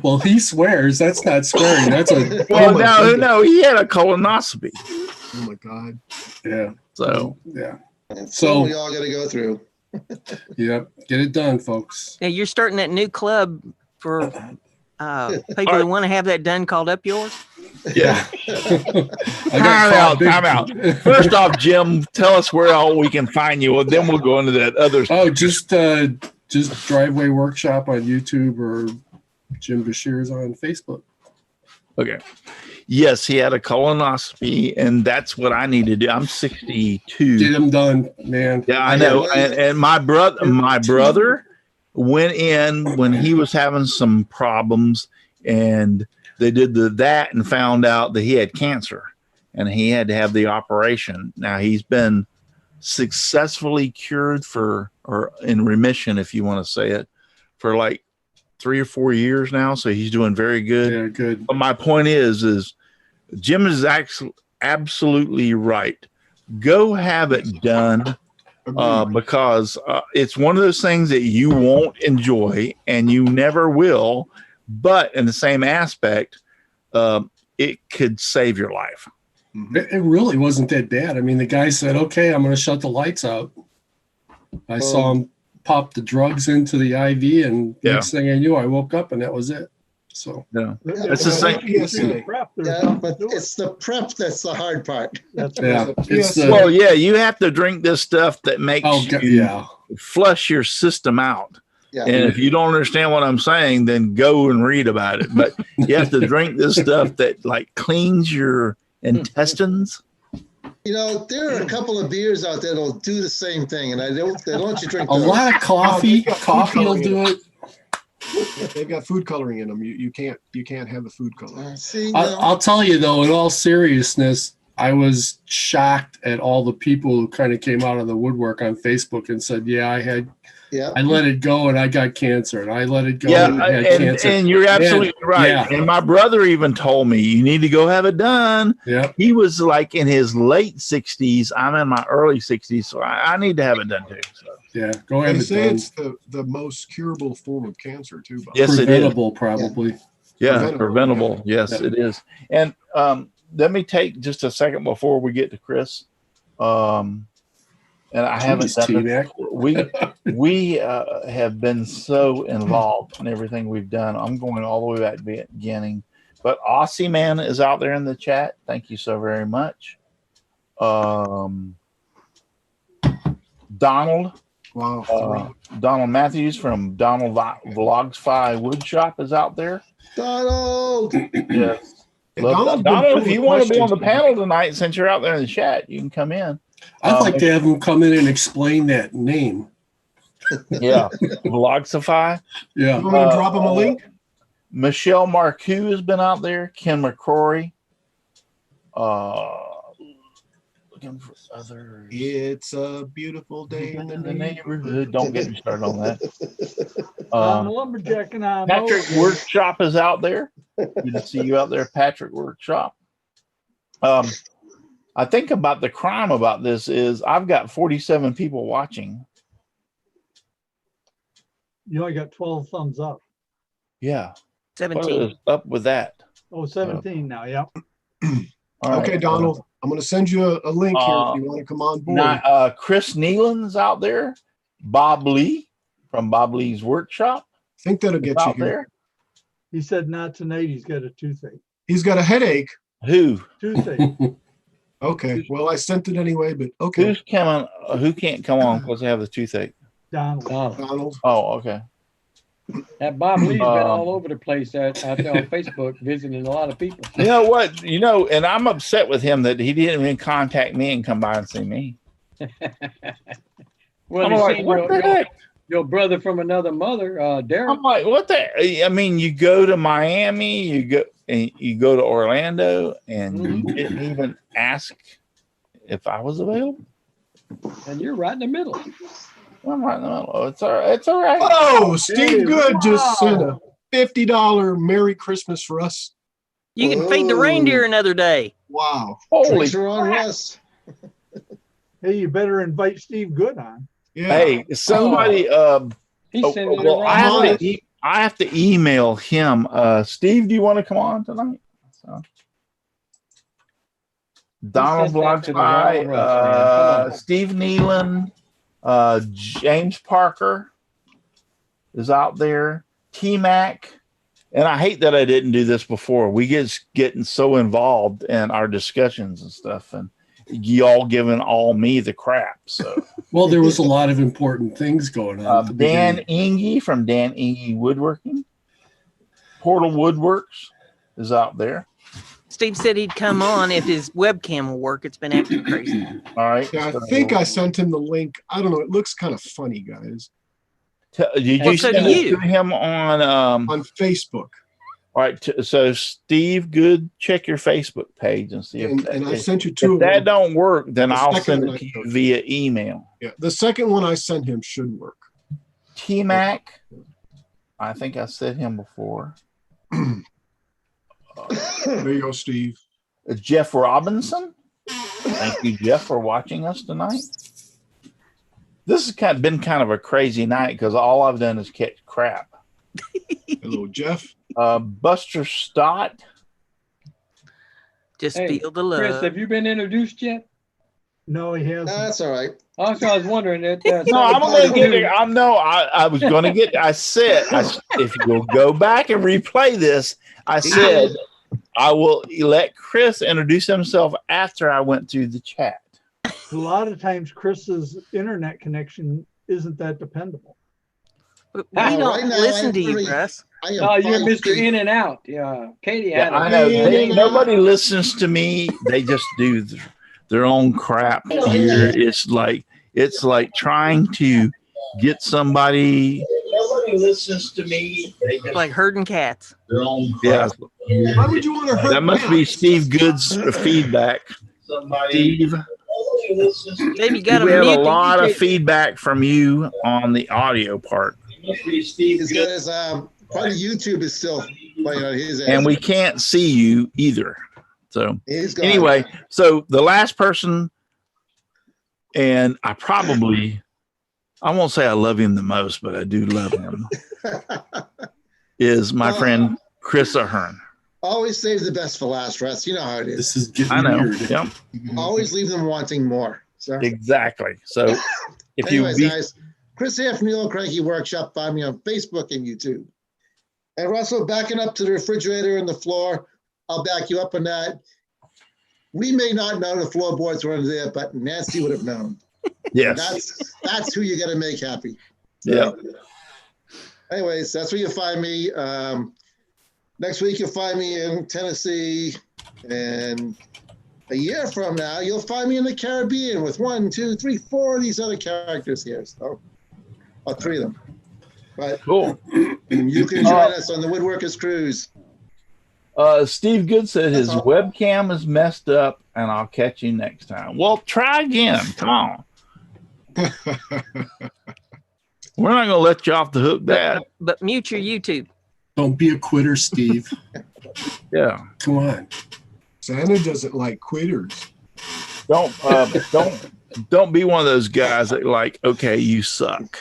[SPEAKER 6] Well, he swears. That's not swearing. That's a
[SPEAKER 4] no. He had a colonoscopy.
[SPEAKER 3] Oh my God.
[SPEAKER 6] Yeah.
[SPEAKER 4] So
[SPEAKER 6] yeah.
[SPEAKER 1] So we all got to go through.
[SPEAKER 6] Yep. Get it done, folks.
[SPEAKER 5] Yeah, you're starting that new club for people that want to have that done called Up Yours.
[SPEAKER 4] Yeah. Time out. First off, Jim, tell us where all we can find you. Well, then we'll go into that other stuff.
[SPEAKER 6] Oh, just Driveway Workshop on YouTube or Jim Bashir's on Facebook.
[SPEAKER 4] Okay. Yes, he had a colonoscopy, and that's what I need to do. I'm 62.
[SPEAKER 6] Get him done, man.
[SPEAKER 4] Yeah, I know. And my brother went in when he was having some problems, and they did that and found out that he had cancer, and he had to have the operation. Now he's been successfully cured or in remission, if you want to say it, for like 3 or 4 years now. So he's doing very good.
[SPEAKER 6] Yeah, good.
[SPEAKER 4] But my point is Jim is actually absolutely right. Go have it done. because it's one of those things that you won't enjoy and you never will. But in the same aspect, it could save your life.
[SPEAKER 6] It really wasn't that bad. I mean, the guy said, "Okay, I'm going to shut the lights out." I saw him pop the drugs into the IV, and next thing I knew, I woke up and that was it. So
[SPEAKER 4] it's the same.
[SPEAKER 1] But it's the prep that's the hard part.
[SPEAKER 7] That's
[SPEAKER 4] Well, you have to drink this stuff that makes you flush your system out.
[SPEAKER 1] Yeah.
[SPEAKER 4] And if you don't understand what I'm saying, then go and read about it. But you have to drink this stuff that like cleans your intestines.
[SPEAKER 1] You know, there are a couple of beers out there that'll do the same thing, and they don't want you to drink
[SPEAKER 6] a lot of coffee. Coffee will do it.
[SPEAKER 3] They've got food coloring in them. You can't have the food coloring.
[SPEAKER 6] I'll tell you though, in all seriousness, I was shocked at all the people who kind of came out of the woodwork on Facebook and said, I let it go and I got cancer, and I let it go and I had cancer.
[SPEAKER 4] And you're absolutely right. Yeah. And my brother even told me, you need to go have it done.
[SPEAKER 6] Yeah.
[SPEAKER 4] He was like in his late 60s. I'm in my early 60s, so I need to have it done too. So.
[SPEAKER 6] Yeah, go ahead.
[SPEAKER 3] They say it's the most curable form of cancer too.
[SPEAKER 4] Yes,
[SPEAKER 6] preventable, probably.
[SPEAKER 4] Yeah, preventable. Yes, it is. And let me take just a second before we get to Chris. And I haven't done this. We have been so involved in everything we've done. I'm going all the way back to the beginning. But Aussie Man is out there in the chat. Thank you so very much. Donald.
[SPEAKER 3] Wow.
[SPEAKER 4] Donald Matthews from Donald Vlogs Wood Shop is out there.
[SPEAKER 1] Donald.
[SPEAKER 4] Yes. Donald, if you want to be on the panel tonight, since you're out there in the chat, you can come in.
[SPEAKER 6] I'd like to have him come in and explain that name.
[SPEAKER 4] Yeah. Vlogsify.
[SPEAKER 6] Yeah.
[SPEAKER 3] You want to drop him a link?
[SPEAKER 4] Michelle Marcoux has been out there. Ken McCrory. Looking for others.
[SPEAKER 3] It's a beautiful day in the neighborhood.
[SPEAKER 4] Don't get me started on that.
[SPEAKER 7] I'm lumberjack and I'm
[SPEAKER 4] Patrick Workshop is out there. Good to see you out there, Patrick Workshop. I think about the crime about this is I've got 47 people watching.
[SPEAKER 7] You only got 12 thumbs up.
[SPEAKER 4] Yeah.
[SPEAKER 5] 17.
[SPEAKER 4] What is up with that?
[SPEAKER 7] Oh, 17 now. Yep.
[SPEAKER 3] Okay, right. Donald, I'm going to send you a link here if you want to come on board.
[SPEAKER 4] Now, Chris Nealon's out there. Bob Lee from Bob Lee's Workshop.
[SPEAKER 3] I think that'll get you here.
[SPEAKER 4] There.
[SPEAKER 7] He said not tonight. He's got a toothache.
[SPEAKER 3] He's got a headache.
[SPEAKER 4] Who?
[SPEAKER 7] Toothache.
[SPEAKER 3] Okay. Well, I sent it anyway, but okay.
[SPEAKER 4] Who's coming? Who can't come on because they have the toothache?
[SPEAKER 7] Donald.
[SPEAKER 4] Oh, okay.
[SPEAKER 2] That Bob Lee's been all over the place out there on Facebook visiting a lot of people.
[SPEAKER 4] You know what? And I'm upset with him that he didn't even contact me and come by and see me.
[SPEAKER 2] Well,
[SPEAKER 4] I'm like, what the heck?
[SPEAKER 2] Your brother from another mother, Derek.
[SPEAKER 4] I'm like, what the? I mean, you go to Miami, you go to Orlando, and you didn't even ask if I was available.
[SPEAKER 2] And you're right in the middle.
[SPEAKER 4] I'm right in the middle. It's all right. It's all right.
[SPEAKER 3] Oh, Steve Good just sent a $50 Merry Christmas for us.
[SPEAKER 5] You can feed the reindeer another day.
[SPEAKER 3] Wow.
[SPEAKER 4] Holy
[SPEAKER 1] Russ.
[SPEAKER 7] Hey, you better invite Steve Good on.
[SPEAKER 3] Yeah.
[SPEAKER 4] Hey, somebody. I have to email him. Steve, do you want to come on tonight? So. Donald Vlogsify, Steve Nealon, James Parker is out there. T-Mac. And I hate that I didn't do this before. We getting so involved in our discussions and stuff, and y'all giving all me the crap. So
[SPEAKER 6] well, there was a lot of important things going on.
[SPEAKER 4] Dan Inge from Dan Inge Woodworking. Portal Woodworks is out there.
[SPEAKER 5] Steve said he'd come on if his webcam will work. It's been acting crazy.
[SPEAKER 4] All right.
[SPEAKER 3] Yeah, I think I sent him the link. I don't know. It looks kind of funny, guys.
[SPEAKER 4] Did you send it to him on
[SPEAKER 3] Facebook?
[SPEAKER 4] All right. So Steve, good. Check your Facebook page and see if
[SPEAKER 3] I sent you two.
[SPEAKER 4] If that don't work, then I'll send it to you via email.
[SPEAKER 3] Yeah, the second one I sent him should work.
[SPEAKER 4] T-Mac, I think I said him before.
[SPEAKER 3] There you go, Steve.
[SPEAKER 4] Jeff Robinson. Thank you, Jeff, for watching us tonight. This has been kind of a crazy night because all I've done is catch crap.
[SPEAKER 3] Hello, Jeff.
[SPEAKER 4] Buster Stott.
[SPEAKER 5] Just
[SPEAKER 2] Hey,
[SPEAKER 5] feel the love.
[SPEAKER 2] Chris, have you been introduced yet?
[SPEAKER 7] No, he hasn't.
[SPEAKER 1] That's all right.
[SPEAKER 2] Also, I was wondering that.
[SPEAKER 4] No, I'm going to get it. I was going to get. I said, if you'll go back and replay this, I said I will let Chris introduce himself after I went through the chat.
[SPEAKER 7] A lot of times Chris's internet connection isn't that dependable.
[SPEAKER 5] We don't
[SPEAKER 1] right now,
[SPEAKER 5] listen to you, Russ.
[SPEAKER 2] Oh, you're Mr. In and Out. Yeah, Katie had
[SPEAKER 4] I
[SPEAKER 2] it.
[SPEAKER 4] know. Nobody listens to me. They just do their own crap here. It's like trying to get somebody. Nobody listens to me. They just
[SPEAKER 5] Like herding cats.
[SPEAKER 4] their own crap. Yeah.
[SPEAKER 3] Why would you want to hurt
[SPEAKER 4] That must be Steve Good's feedback. Steve,
[SPEAKER 5] Maybe you got
[SPEAKER 4] we
[SPEAKER 5] to
[SPEAKER 4] have a
[SPEAKER 5] mute.
[SPEAKER 4] lot of feedback from you on the audio part.
[SPEAKER 1] He's got his probably YouTube is still playing on his end.
[SPEAKER 4] And we can't see you either. So
[SPEAKER 1] He's gone.
[SPEAKER 4] anyway, so the last person, and I won't say I love him the most, but I do love him, is my friend Chris Ahern.
[SPEAKER 1] Always save the best for last, Russ. You know how it is.
[SPEAKER 6] This is getting
[SPEAKER 4] I know.
[SPEAKER 6] weird.
[SPEAKER 4] Yep.
[SPEAKER 1] Always leave them wanting more. So,
[SPEAKER 4] Exactly. So if
[SPEAKER 1] anyways,
[SPEAKER 4] you
[SPEAKER 1] guys, Chris here from the Old Cranky Workshop. Find me on Facebook and YouTube. And Russell, backing up to the refrigerator and the floor, I'll back you up on that. We may not know the floorboards were under there, but Nancy would have known.
[SPEAKER 4] yes.
[SPEAKER 1] That's who you got to make happy.
[SPEAKER 4] Yeah.
[SPEAKER 1] Anyways, that's where you find me. Next week, you'll find me in Tennessee. And a year from now, you'll find me in the Caribbean with 1, 2, 3, 4 of these other characters here. So, or 3 of them. But
[SPEAKER 4] Cool.
[SPEAKER 1] you can join us on the Woodworkers Cruise.
[SPEAKER 4] Steve Good said his webcam is messed up and I'll catch you next time. Well, try again. Come on. We're not going to let you off the hook that.
[SPEAKER 5] But mute your YouTube.
[SPEAKER 6] Don't be a quitter, Steve.
[SPEAKER 4] Yeah.
[SPEAKER 6] Come on.
[SPEAKER 3] Santa doesn't like quitters.
[SPEAKER 4] Don't be one of those guys that like, okay, you suck.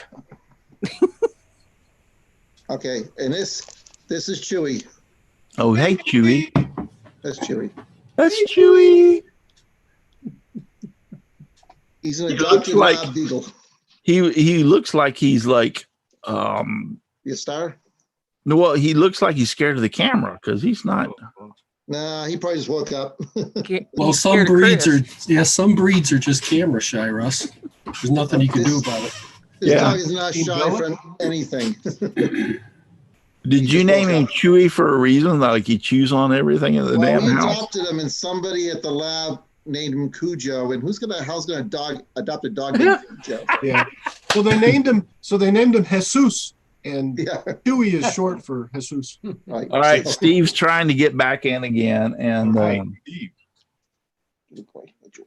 [SPEAKER 1] Okay, and this is Chewy.
[SPEAKER 4] Oh, hey, Chewy.
[SPEAKER 1] That's Chewy.
[SPEAKER 4] That's Chewy.
[SPEAKER 1] He's an
[SPEAKER 4] He looks
[SPEAKER 1] adopted
[SPEAKER 4] like-
[SPEAKER 1] lab beagle.
[SPEAKER 4] He looks like he's like,
[SPEAKER 1] You a star?
[SPEAKER 4] no, well, he looks like he's scared of the camera because he's not.
[SPEAKER 1] Nah, he probably just woke up.
[SPEAKER 6] Well, some breeds are just camera shy, Russ. There's nothing you can do about it.
[SPEAKER 1] This
[SPEAKER 4] Yeah.
[SPEAKER 1] dog is not shy from anything.
[SPEAKER 4] Did you name him Chewy for a reason? Like he chews on everything in the
[SPEAKER 1] Well,
[SPEAKER 4] damn
[SPEAKER 1] we
[SPEAKER 4] house?
[SPEAKER 1] adopted him, and somebody at the lab named him Cujo. And who's gonna adopt a dog named Cujo?
[SPEAKER 3] Yeah. Well, they named him. So they named him Jesus, and
[SPEAKER 1] Yeah.
[SPEAKER 3] Dewey is short for Jesus.
[SPEAKER 1] Right.
[SPEAKER 4] All right,
[SPEAKER 1] So-
[SPEAKER 4] Steve's trying to get back in again, and
[SPEAKER 1] Good point. Good job.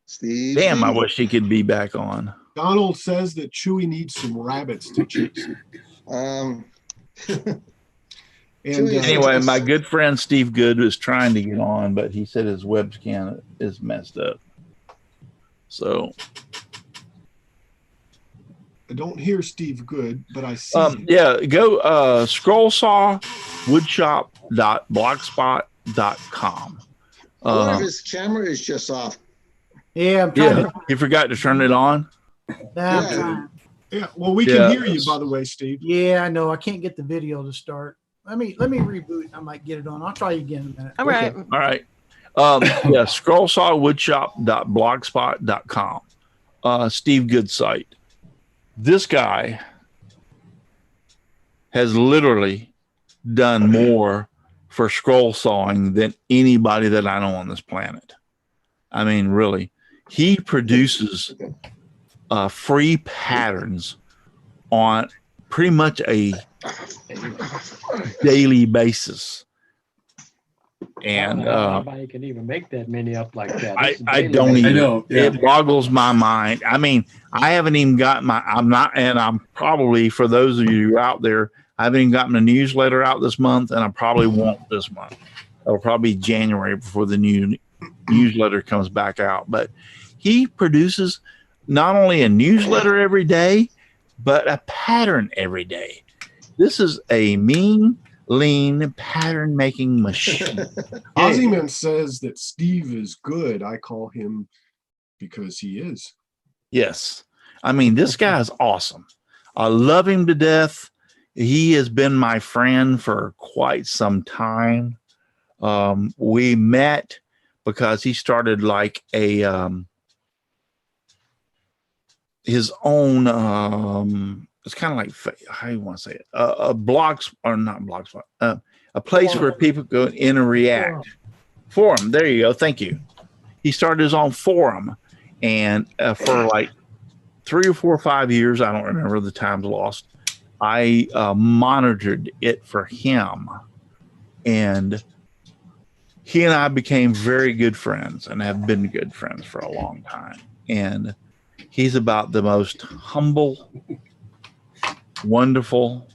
[SPEAKER 1] Steve.
[SPEAKER 4] damn, I wish he could be back on.
[SPEAKER 3] Donald says that Chewy needs some rabbits to chase.
[SPEAKER 1] Um,
[SPEAKER 3] And
[SPEAKER 4] Anyway, my good friend Steve Good was trying to get on, but he said his webcam is messed up. So,
[SPEAKER 3] I don't hear Steve Good, but I see.
[SPEAKER 4] yeah, go scrollsaw.woodshop.blogspot.com.
[SPEAKER 1] I wonder if his camera is just off.
[SPEAKER 8] Yeah, I'm trying
[SPEAKER 4] Yeah, you forgot to turn it on.
[SPEAKER 8] I'm
[SPEAKER 1] Yeah.
[SPEAKER 8] trying.
[SPEAKER 3] Yeah. Well, we
[SPEAKER 4] Yeah.
[SPEAKER 3] can hear you, by the way, Steve.
[SPEAKER 8] Yeah, I know. I can't get the video to start. Let me reboot. I might get it on. I'll try again in a minute.
[SPEAKER 5] All right.
[SPEAKER 4] All right. Yeah, scrollsawwoodshop.blogspot.com. Steve Good site. This guy has literally done more for scroll sawing than anybody that I know on this planet. I mean, really, he produces free patterns on pretty much a daily basis. And
[SPEAKER 2] nobody can even make that many up like that.
[SPEAKER 4] I
[SPEAKER 2] This is
[SPEAKER 4] I
[SPEAKER 2] daily
[SPEAKER 4] don't
[SPEAKER 2] basis.
[SPEAKER 4] even.
[SPEAKER 6] I know, yeah.
[SPEAKER 4] It boggles my mind. I mean, I haven't even got I'm probably, for those of you out there, I haven't even gotten a newsletter out this month, and I probably won't this month. It'll probably be January before the new newsletter comes back out. But he produces not only a newsletter every day, but a pattern every day. This is a mean, lean pattern making machine.
[SPEAKER 3] Ozzyman says that Steve is good. I call him because he is.
[SPEAKER 4] Yes. I mean, this guy is awesome. I love him to death. He has been my friend for quite some time. We met because he started like a his own it's kind of like, how do you want to say it, a blogs, or not blogs, a place where people go in and react. Forum. There you go. Thank you. He started his own forum, and for like 3 or 4 or 5 years, I don't remember, the time's lost, I monitored it for him, and he and I became very good friends and have been good friends for a long time. And he's about the most humble, wonderful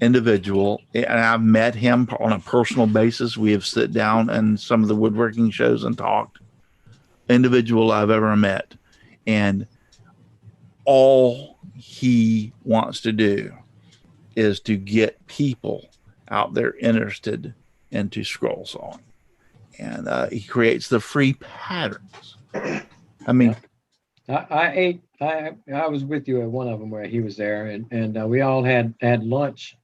[SPEAKER 4] individual. And I've met him on a personal basis. We have sit down in some of the woodworking shows and talked. Individual I've ever met. And all he wants to do is to get people out there interested into scroll sawing. And he creates the free patterns. I mean,
[SPEAKER 2] I was with you at one of them where he was there, and we all had lunch,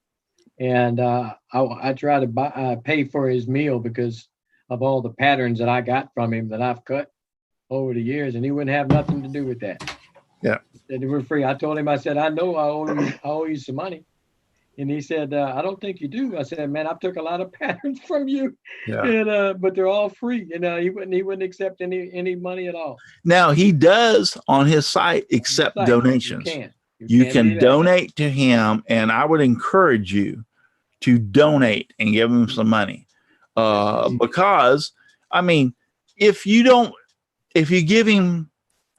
[SPEAKER 2] and I tried to pay for his meal because of all the patterns that I got from him that I've cut over the years, and he wouldn't have nothing to do with that.
[SPEAKER 4] Yeah,
[SPEAKER 2] they were free. I told him, I said, I know I owe you some money. And he said, I don't think you do. I said, man, I've took a lot of patterns from you,
[SPEAKER 4] yeah.
[SPEAKER 2] and but they're all free. And he wouldn't accept any money at all.
[SPEAKER 4] Now he does on his site accept donations. You can donate to him, and I would encourage you to donate and give him some money, because I mean, if you give him,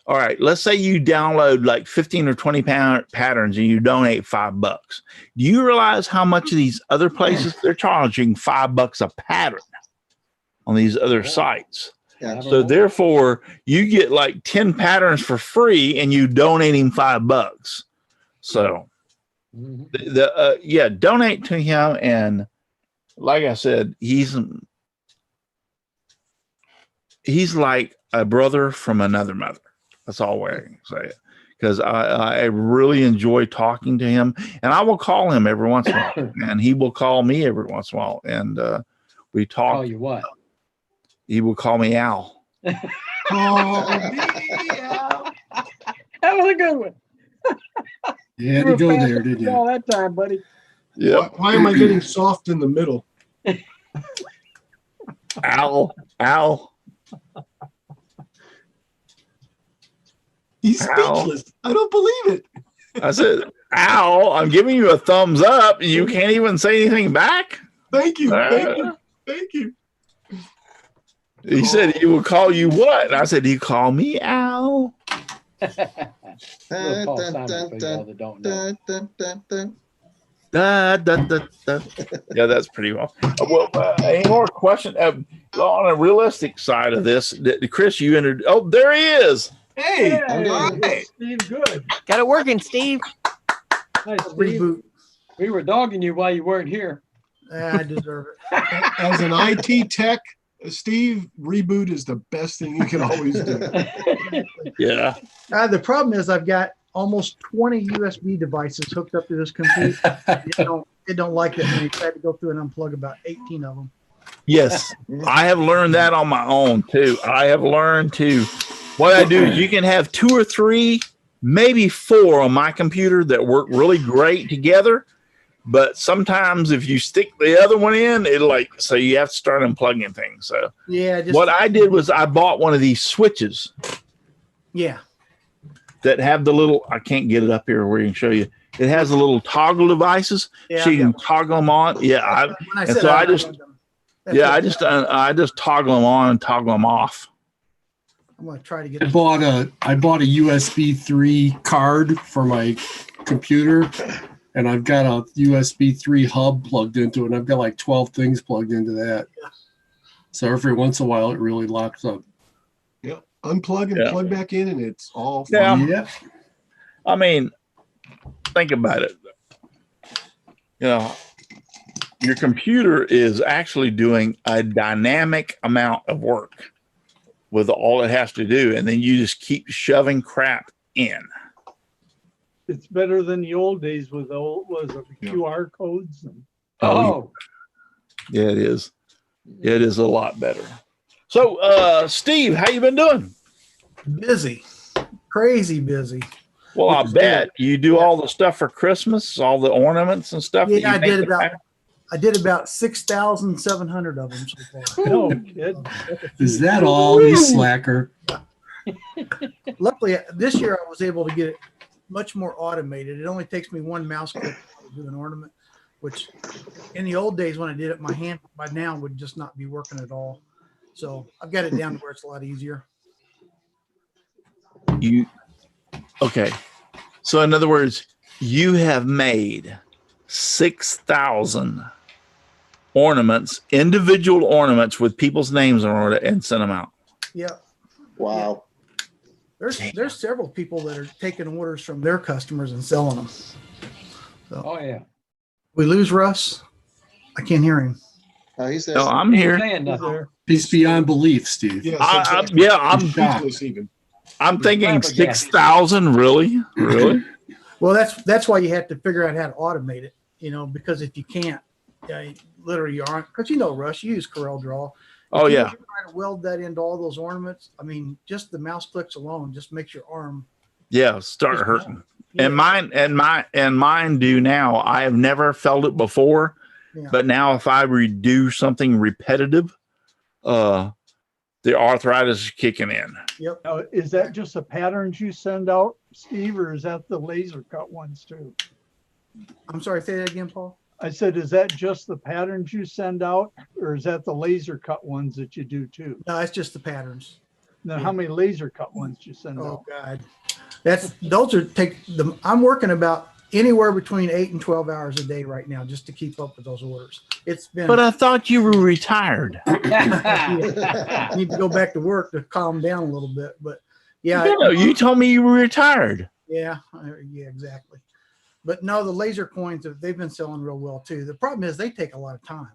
[SPEAKER 4] all right, let's say you download like 15 or 20 patterns and you donate $5. Do you realize how much of these other places they're charging $5 a pattern on these other sites? Yeah. So therefore you get like 10 patterns for free and you donate him $5. So donate to him. And like I said, he's like a brother from another mother. That's all way I can say it, because I really enjoy talking to him, and I will call him every once in a while, and he will call me every once in a while, and we talk.
[SPEAKER 2] Call you what?
[SPEAKER 4] He will call me Al.
[SPEAKER 2] Call me Al. That was a good one.
[SPEAKER 6] You had to go there, didn't you?
[SPEAKER 2] All that time, buddy.
[SPEAKER 3] Yeah. Why am I getting soft in the middle?
[SPEAKER 4] Al.
[SPEAKER 3] He's speechless. I don't believe it.
[SPEAKER 4] I said, Al, I'm giving you a thumbs up. And you can't even say anything back?
[SPEAKER 3] Thank you. Thank you.
[SPEAKER 4] He said he will call you what? And I said, he call me Al.
[SPEAKER 2] Yeah,
[SPEAKER 4] that's pretty well. Any more questions? On a realistic side of this, Chris, you entered. Oh, there he is.
[SPEAKER 3] Hey,
[SPEAKER 2] right. Steve, good.
[SPEAKER 5] Got it working, Steve.
[SPEAKER 2] Nice, Steve. Reboot. We were dogging you while you weren't here.
[SPEAKER 8] I deserve it.
[SPEAKER 3] As an IT tech, Steve, reboot is the best thing you can always do.
[SPEAKER 4] Yeah.
[SPEAKER 8] The problem is I've got almost 20 USB devices hooked up to this computer. It don't like that many. I had to go through and unplug about 18 of them.
[SPEAKER 4] Yes, I have learned that on my own too. I have learned to. What I do is you can have 2 or 3, maybe 4 on my computer that work really great together. But sometimes if you stick the other one in, so you have to start unplugging things. So
[SPEAKER 8] yeah,
[SPEAKER 4] what I did was I bought one of these switches.
[SPEAKER 8] Yeah.
[SPEAKER 4] That have the little, I can't get it up here where you can show you. It has the little toggle devices, so you can toggle them on. Yeah. I just toggle them on and toggle them off.
[SPEAKER 8] I'm gonna try to get.
[SPEAKER 6] I bought a USB 3 card for my computer, and I've got a USB 3 hub plugged into it. And I've got like 12 things plugged into that. So every once in a while, it really locks up.
[SPEAKER 3] Yep. unplug and plug back in, and it's all
[SPEAKER 4] fine.
[SPEAKER 6] Yeah.
[SPEAKER 4] I mean, think about it. You know, your computer is actually doing a dynamic amount of work with all it has to do, and then you just keep shoving crap in.
[SPEAKER 7] It's better than the old days with QR codes. And...
[SPEAKER 4] Yeah, it is. It is a lot better. So, Steve, how you been doing?
[SPEAKER 8] Busy, crazy busy.
[SPEAKER 4] Well, I bet you do all the stuff for Christmas, all the ornaments and stuff.
[SPEAKER 8] Yeah, I did about 6,700 of them so far.
[SPEAKER 7] No kid.
[SPEAKER 6] Is that all, you slacker?
[SPEAKER 8] Luckily, this year I was able to get it much more automated. It only takes me one mouse click to do an ornament, which in the old days when I did it, my hand by now would just not be working at all. So I've got it down to where it's a lot easier.
[SPEAKER 4] Okay. So in other words, you have made 6,000 ornaments, individual ornaments with people's names on it, and sent them out.
[SPEAKER 8] Yeah.
[SPEAKER 1] Wow.
[SPEAKER 8] There's several people that are taking orders from their customers and selling them. So,
[SPEAKER 2] oh yeah.
[SPEAKER 8] We lose Russ. I can't hear him.
[SPEAKER 1] He says,
[SPEAKER 4] no, I'm here.
[SPEAKER 6] He's beyond belief, Steve.
[SPEAKER 3] Yes,
[SPEAKER 4] I'm thinking 6,000. Really?
[SPEAKER 8] Well, that's why you have to figure out how to automate it. You know, because if you can't, literally you aren't. Because Russ, you use Corel Draw.
[SPEAKER 4] Oh yeah.
[SPEAKER 8] You're trying to weld that into all those ornaments. I mean, just the mouse clicks alone just makes your arm.
[SPEAKER 4] Yeah, start hurting.
[SPEAKER 8] Yeah.
[SPEAKER 4] And mine do now. I have never felt it before, but now if I do something repetitive, the arthritis is kicking in.
[SPEAKER 8] Yep.
[SPEAKER 7] Now, is that just the patterns you send out, Steve, or is that the laser cut ones too?
[SPEAKER 8] I'm sorry, say that again, Paul.
[SPEAKER 7] I said, is that just the patterns you send out, or is that the laser cut ones that you do too?
[SPEAKER 8] No, it's just the patterns.
[SPEAKER 7] Now, how many laser cut ones do you send out?
[SPEAKER 8] Oh God, I'm working about anywhere between 8 and 12 hours a day right now just to keep up with those orders. It's been.
[SPEAKER 4] But I thought you were retired.
[SPEAKER 8] I need to go back to work to calm down a little bit, but yeah.
[SPEAKER 4] No, you told me you were retired.
[SPEAKER 8] Yeah, exactly. But no, the laser coins, they've been selling real well too. The problem is they take a lot of time.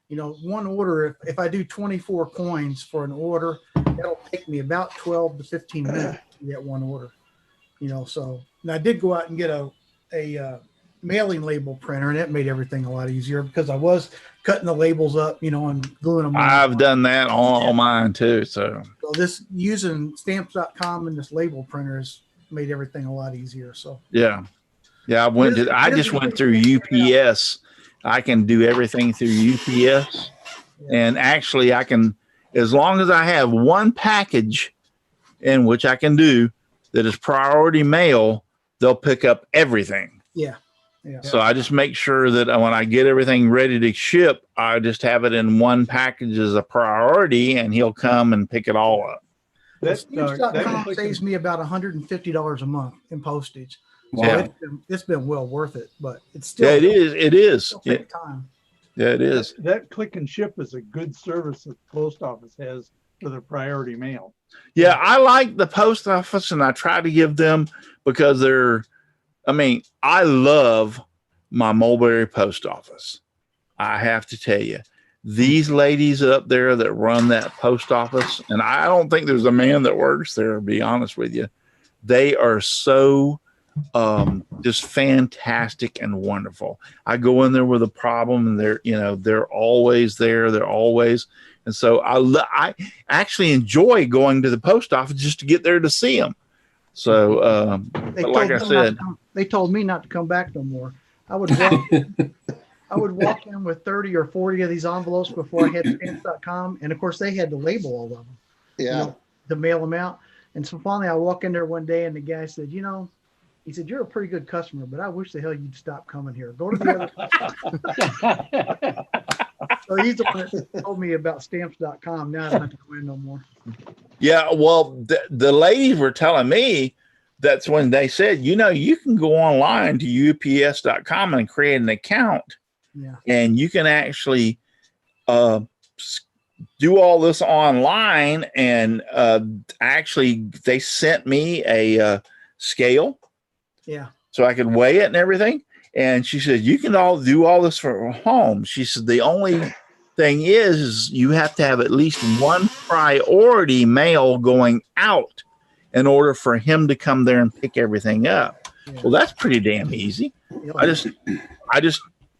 [SPEAKER 8] One order, if I do 24 coins for an order, that'll take me about 12 to 15 minutes to get one order. So and I did go out and get a mailing label printer, and it made everything a lot easier because I was cutting the labels up, and gluing them on.
[SPEAKER 4] I've done that on mine too. So
[SPEAKER 8] this using stamps.com and this label printer has made everything a lot easier. So
[SPEAKER 4] yeah. I just went through UPS. I can do everything through UPS. And actually I can, as long as I have one package in which I can do that is priority mail, they'll pick up everything.
[SPEAKER 8] Yeah.
[SPEAKER 4] So I just make sure that when I get everything ready to ship, I just have it in one package as a priority, and he'll come and pick it all up.
[SPEAKER 8] That saves me about $150 a month in postage. So
[SPEAKER 4] yeah.
[SPEAKER 8] It's been well worth it, but it's still.
[SPEAKER 4] Yeah, it is.
[SPEAKER 8] Time.
[SPEAKER 4] Yeah, it is.
[SPEAKER 7] That click and ship is a good service that the post office has for their priority mail.
[SPEAKER 4] Yeah, I like the post office, and I try to give them because I love my Mulberry post office. I have to tell you, these ladies up there that run that post office, and I don't think there's a man that works there, to be honest with you. They are so just fantastic and wonderful. I go in there with a problem, and they're always there. They're always. And so I actually enjoy going to the post office just to get there to see them. So, but like I said,
[SPEAKER 8] they told me not to come back no more. I would walk in with 30 or 40 of these envelopes before I had stamps.com. And of course they had to label all of them.
[SPEAKER 1] Yeah.
[SPEAKER 8] To mail them out. And so finally I walk in there one day and the guy said, he said, "You're a pretty good customer, but I wish the hell you'd stop coming here. Go to the other." So he's the one that told me about stamps.com. Now I don't have to go in no more.
[SPEAKER 4] Yeah, well, the ladies were telling me that's when they said, you can go online to ups.com and create an account.
[SPEAKER 8] Yeah.
[SPEAKER 4] And you can actually do all this online, and actually they sent me a scale.
[SPEAKER 8] Yeah.
[SPEAKER 4] So I could weigh it and everything. And she said, you can all do all this from home. She said, the only thing is you have to have at least one priority mail going out in order for him to come there and pick everything up. Yeah. Well, that's pretty damn easy. I just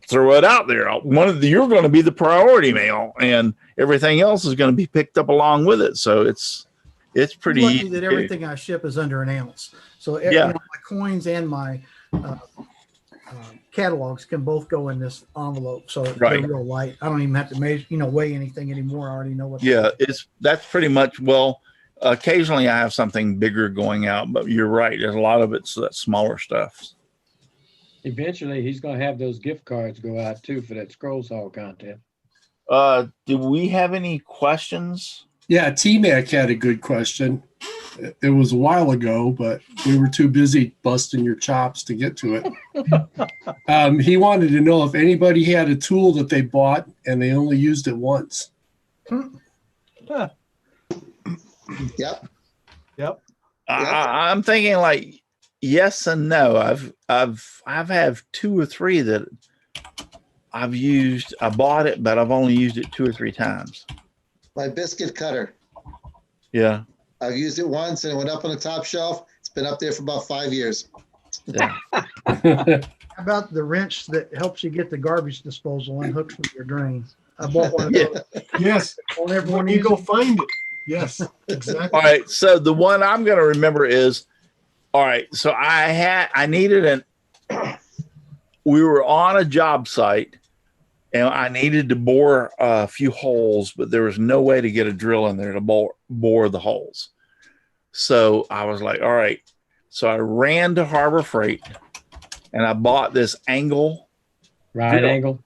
[SPEAKER 4] throw it out there. You're going to be the priority mail, and everything else is going to be picked up along with it. So it's pretty
[SPEAKER 8] lucky that everything I ship is under an ounce. So my coins and my catalogs can both go in this envelope. So they're real light. I don't even have to measure, weigh anything anymore. I already know what.
[SPEAKER 4] Yeah, that's pretty much. Well, occasionally I have something bigger going out, but you're right. There's a lot of it's that smaller stuff.
[SPEAKER 2] Eventually, he's going to have those gift cards go out too for that scroll saw contest.
[SPEAKER 4] Do we have any questions?
[SPEAKER 6] Yeah, T-Mac had a good question. It was a while ago, but we were too busy busting your chops to get to it. He wanted to know if anybody had a tool that they bought and they only used it once.
[SPEAKER 1] Yep.
[SPEAKER 4] I'm thinking like yes and no. I've had 2 or 3 that I've used. I bought it, but I've only used it 2 or 3 times.
[SPEAKER 1] My biscuit cutter.
[SPEAKER 4] Yeah.
[SPEAKER 1] I've used it once and it went up on the top shelf. It's been up there for about 5 years.
[SPEAKER 4] Yeah.
[SPEAKER 8] How about the wrench that helps you get the garbage disposal unhooked from your drain? I bought one of those.
[SPEAKER 3] Yes.
[SPEAKER 8] Everyone
[SPEAKER 3] you go find it. Yes, exactly.
[SPEAKER 4] All right. So the one I'm going to remember is, all right. So we were on a job site and I needed to bore a few holes, but there was no way to get a drill in there to bore the holes. So I was like, all right. So I ran to Harbor Freight and I bought this
[SPEAKER 2] right angle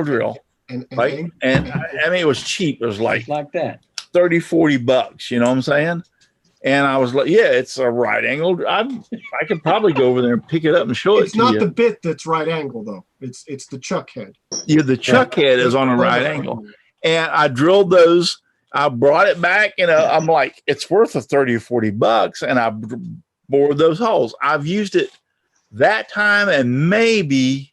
[SPEAKER 4] drill. And I mean, it was cheap. It was like
[SPEAKER 2] that.
[SPEAKER 4] $30-$40. You know what I'm saying? And I was like, yeah, it's a right angle. I could probably go over there and pick it up and show it to you.
[SPEAKER 3] It's not the bit that's right angle, though. It's the chuck head.
[SPEAKER 4] Yeah, the chuck head is on a right angle. And I drilled those. I brought it back, and I'm like, it's worth $30 or $40. And I bored those holes. I've used it that time and maybe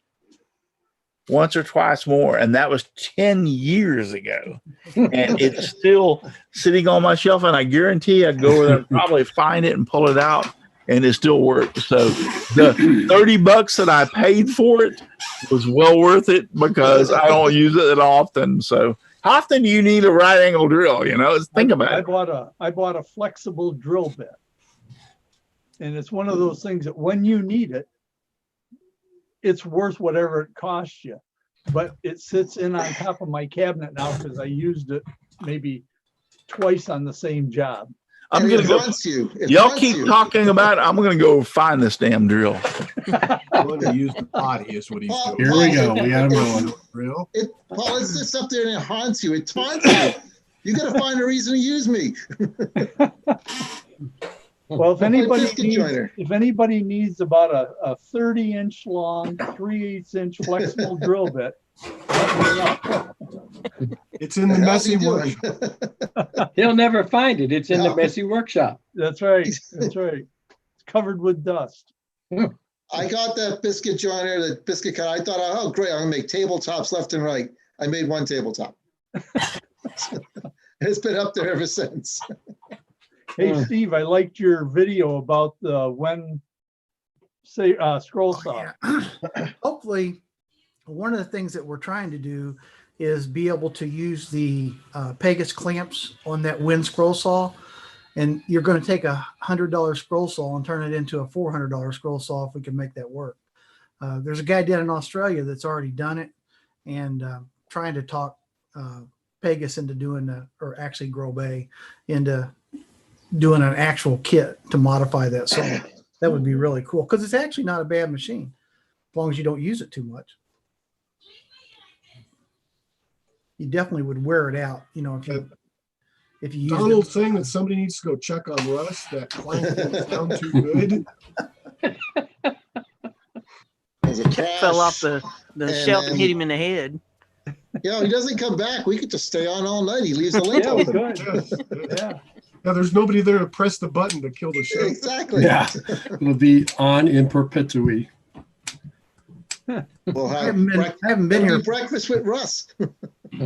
[SPEAKER 4] once or twice more, and that was 10 years ago, and it's still sitting on my shelf, and I guarantee I'd go over there and probably find it and pull it out, and it still works. So the $30 that I paid for it was well worth it because I don't use it that often. So how often do you need a right angle drill? Think about it.
[SPEAKER 7] I bought a flexible drill bit, and it's one of those things that when you need it, it's worth whatever it costs you, but it sits in on top of my cabinet now because I used it maybe twice on the same job.
[SPEAKER 4] I'm going to go. Y'all keep talking about it. I'm going to go find this damn drill.
[SPEAKER 3] I'm going to use the body is what he's doing.
[SPEAKER 6] Here we go. We got a
[SPEAKER 1] drill. Paul, it's just up there and it haunts you. It taunts you. You got to find a reason to use me.
[SPEAKER 7] Well, if anybody needs about a 30-inch long, 3/8-inch flexible drill bit,
[SPEAKER 3] it's in the messy work.
[SPEAKER 2] He'll never find it. It's in the messy workshop.
[SPEAKER 7] That's right. That's right. It's covered with dust.
[SPEAKER 1] I got that biscuit joiner, the biscuit cutter. I thought, oh, great, I'm going to make tabletops left and right. I made one tabletop. It's been up there ever since.
[SPEAKER 7] Hey, Steve, I liked your video about the scroll saw.
[SPEAKER 8] Yeah. Hopefully, one of the things that we're trying to do is be able to use the Pegasus clamps on that Wen scroll saw. And you're going to take a $100 scroll saw and turn it into a $400 scroll saw if we can make that work. There's a guy down in Australia that's already done it and trying to talk Pegasus into doing or actually Grow Bay into doing an actual kit to modify that saw. That would be really cool because it's actually not a bad machine as long as you don't use it too much. You definitely would wear it out, if you use
[SPEAKER 3] Donald saying that somebody needs to go check on Russ. That clamp didn't sound too good.
[SPEAKER 5] Fell off the shelf and hit him in the head.
[SPEAKER 1] You know, he doesn't come back. We could just stay on all night. He leaves the link
[SPEAKER 7] Yeah, we
[SPEAKER 1] open.
[SPEAKER 7] could. Yeah.
[SPEAKER 3] Now there's nobody there to press the button to kill the show.
[SPEAKER 1] Exactly.
[SPEAKER 6] Yeah, it'll be on in perpetuity.
[SPEAKER 1] We'll
[SPEAKER 8] I
[SPEAKER 1] have
[SPEAKER 8] haven't been here.
[SPEAKER 1] breakfast with Russ.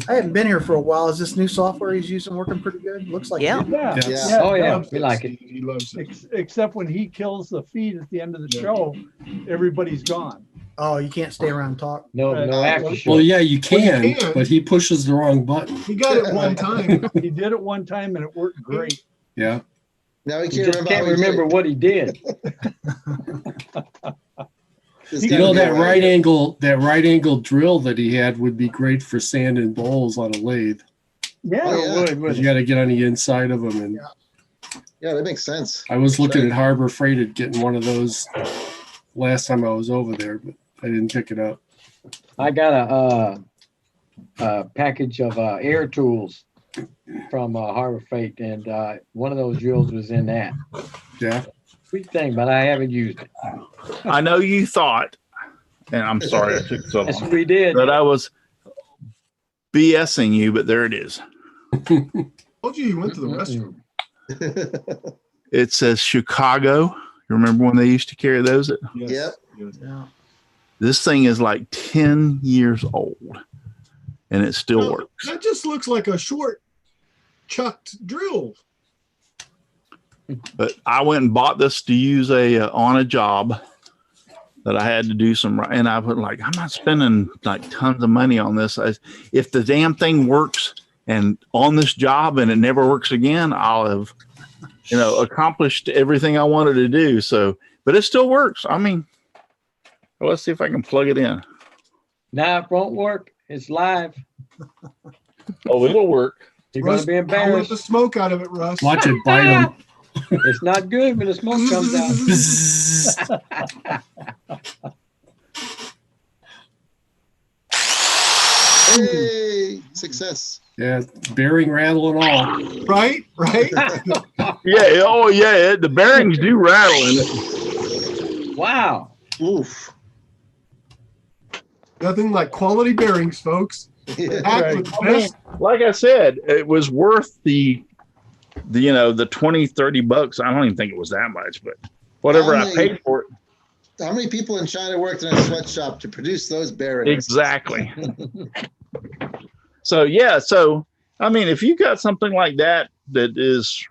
[SPEAKER 8] I haven't been here for a while. Is this new software he's using working pretty good? Looks like
[SPEAKER 5] Yeah.
[SPEAKER 8] it.
[SPEAKER 7] Yeah.
[SPEAKER 6] Yeah.
[SPEAKER 1] Yeah.
[SPEAKER 2] Oh, yeah,
[SPEAKER 3] Loves
[SPEAKER 2] we like it.
[SPEAKER 3] He loves it.
[SPEAKER 7] Except when he kills the feed at the end of the show, everybody's gone.
[SPEAKER 8] Oh, you can't stay around and talk.
[SPEAKER 2] No after show.
[SPEAKER 6] Well, yeah, you can,
[SPEAKER 3] you can.
[SPEAKER 6] but he pushes the wrong button.
[SPEAKER 3] He got it one time.
[SPEAKER 7] He did it one time and it worked great.
[SPEAKER 6] Yeah.
[SPEAKER 1] Now he
[SPEAKER 2] You
[SPEAKER 1] can't
[SPEAKER 2] just
[SPEAKER 1] remember.
[SPEAKER 2] can't
[SPEAKER 1] how he did
[SPEAKER 2] remember
[SPEAKER 1] it.
[SPEAKER 2] what he did.
[SPEAKER 1] There's
[SPEAKER 6] You
[SPEAKER 1] gotta
[SPEAKER 6] know
[SPEAKER 1] be a
[SPEAKER 6] that
[SPEAKER 1] way.
[SPEAKER 6] right angle drill that he had would be great for sanding bowls on a lathe.
[SPEAKER 7] Yeah.
[SPEAKER 1] Oh, yeah.
[SPEAKER 6] Because you got to get on the inside of them. And
[SPEAKER 1] Yeah, that makes sense.
[SPEAKER 6] I was looking at Harbor Freight at getting one of those last time I was over there, but I didn't pick it up.
[SPEAKER 2] I got a package of air tools from Harbor Freight, and one of those drills was in that.
[SPEAKER 6] Yeah.
[SPEAKER 2] Sweet thing, but I haven't used it.
[SPEAKER 4] I know you thought, and I'm sorry I took so
[SPEAKER 2] Yes,
[SPEAKER 4] long,
[SPEAKER 2] we did.
[SPEAKER 4] that I was BSing you, but there it is.
[SPEAKER 3] Told you went to the restroom.
[SPEAKER 4] It says Chicago. You remember when they used to carry those?
[SPEAKER 3] Yes.
[SPEAKER 1] Yep.
[SPEAKER 3] Yes.
[SPEAKER 8] Yeah.
[SPEAKER 4] This thing is like 10 years old, and it still
[SPEAKER 3] Well,
[SPEAKER 4] works.
[SPEAKER 3] that just looks like a short chucked drill.
[SPEAKER 4] But I went and bought this to use on a job that I had to do some, and I put like, I'm not spending like tons of money on this. If the damn thing works and on this job and it never works again, I'll have, accomplished everything I wanted to do. So, but it still works. I mean, let's see if I can plug it in.
[SPEAKER 2] Now it won't work. It's live.
[SPEAKER 4] Oh, it'll work.
[SPEAKER 2] You're going
[SPEAKER 3] Russ,
[SPEAKER 2] to be
[SPEAKER 3] I'll let
[SPEAKER 2] embarrassed.
[SPEAKER 3] the smoke out of it, Russ.
[SPEAKER 6] Watch it bite him.
[SPEAKER 2] It's not good when the smoke comes out.
[SPEAKER 1] Hey, success.
[SPEAKER 6] Yeah, bearing rattle and all.
[SPEAKER 3] Right?
[SPEAKER 4] Yeah. Oh, yeah. The bearings do rattle in it.
[SPEAKER 2] Wow.
[SPEAKER 1] Oof.
[SPEAKER 3] Nothing like quality bearings, folks.
[SPEAKER 1] Yeah.
[SPEAKER 3] Packed with the
[SPEAKER 4] I mean,
[SPEAKER 3] best.
[SPEAKER 4] like I said, it was worth the 20, 30 bucks. I don't even think it was that much, but whatever I paid for it.
[SPEAKER 1] How many people in China worked in a sweatshop to produce those bearings?
[SPEAKER 4] Exactly. So, yeah. So, I mean, if you got something like that is,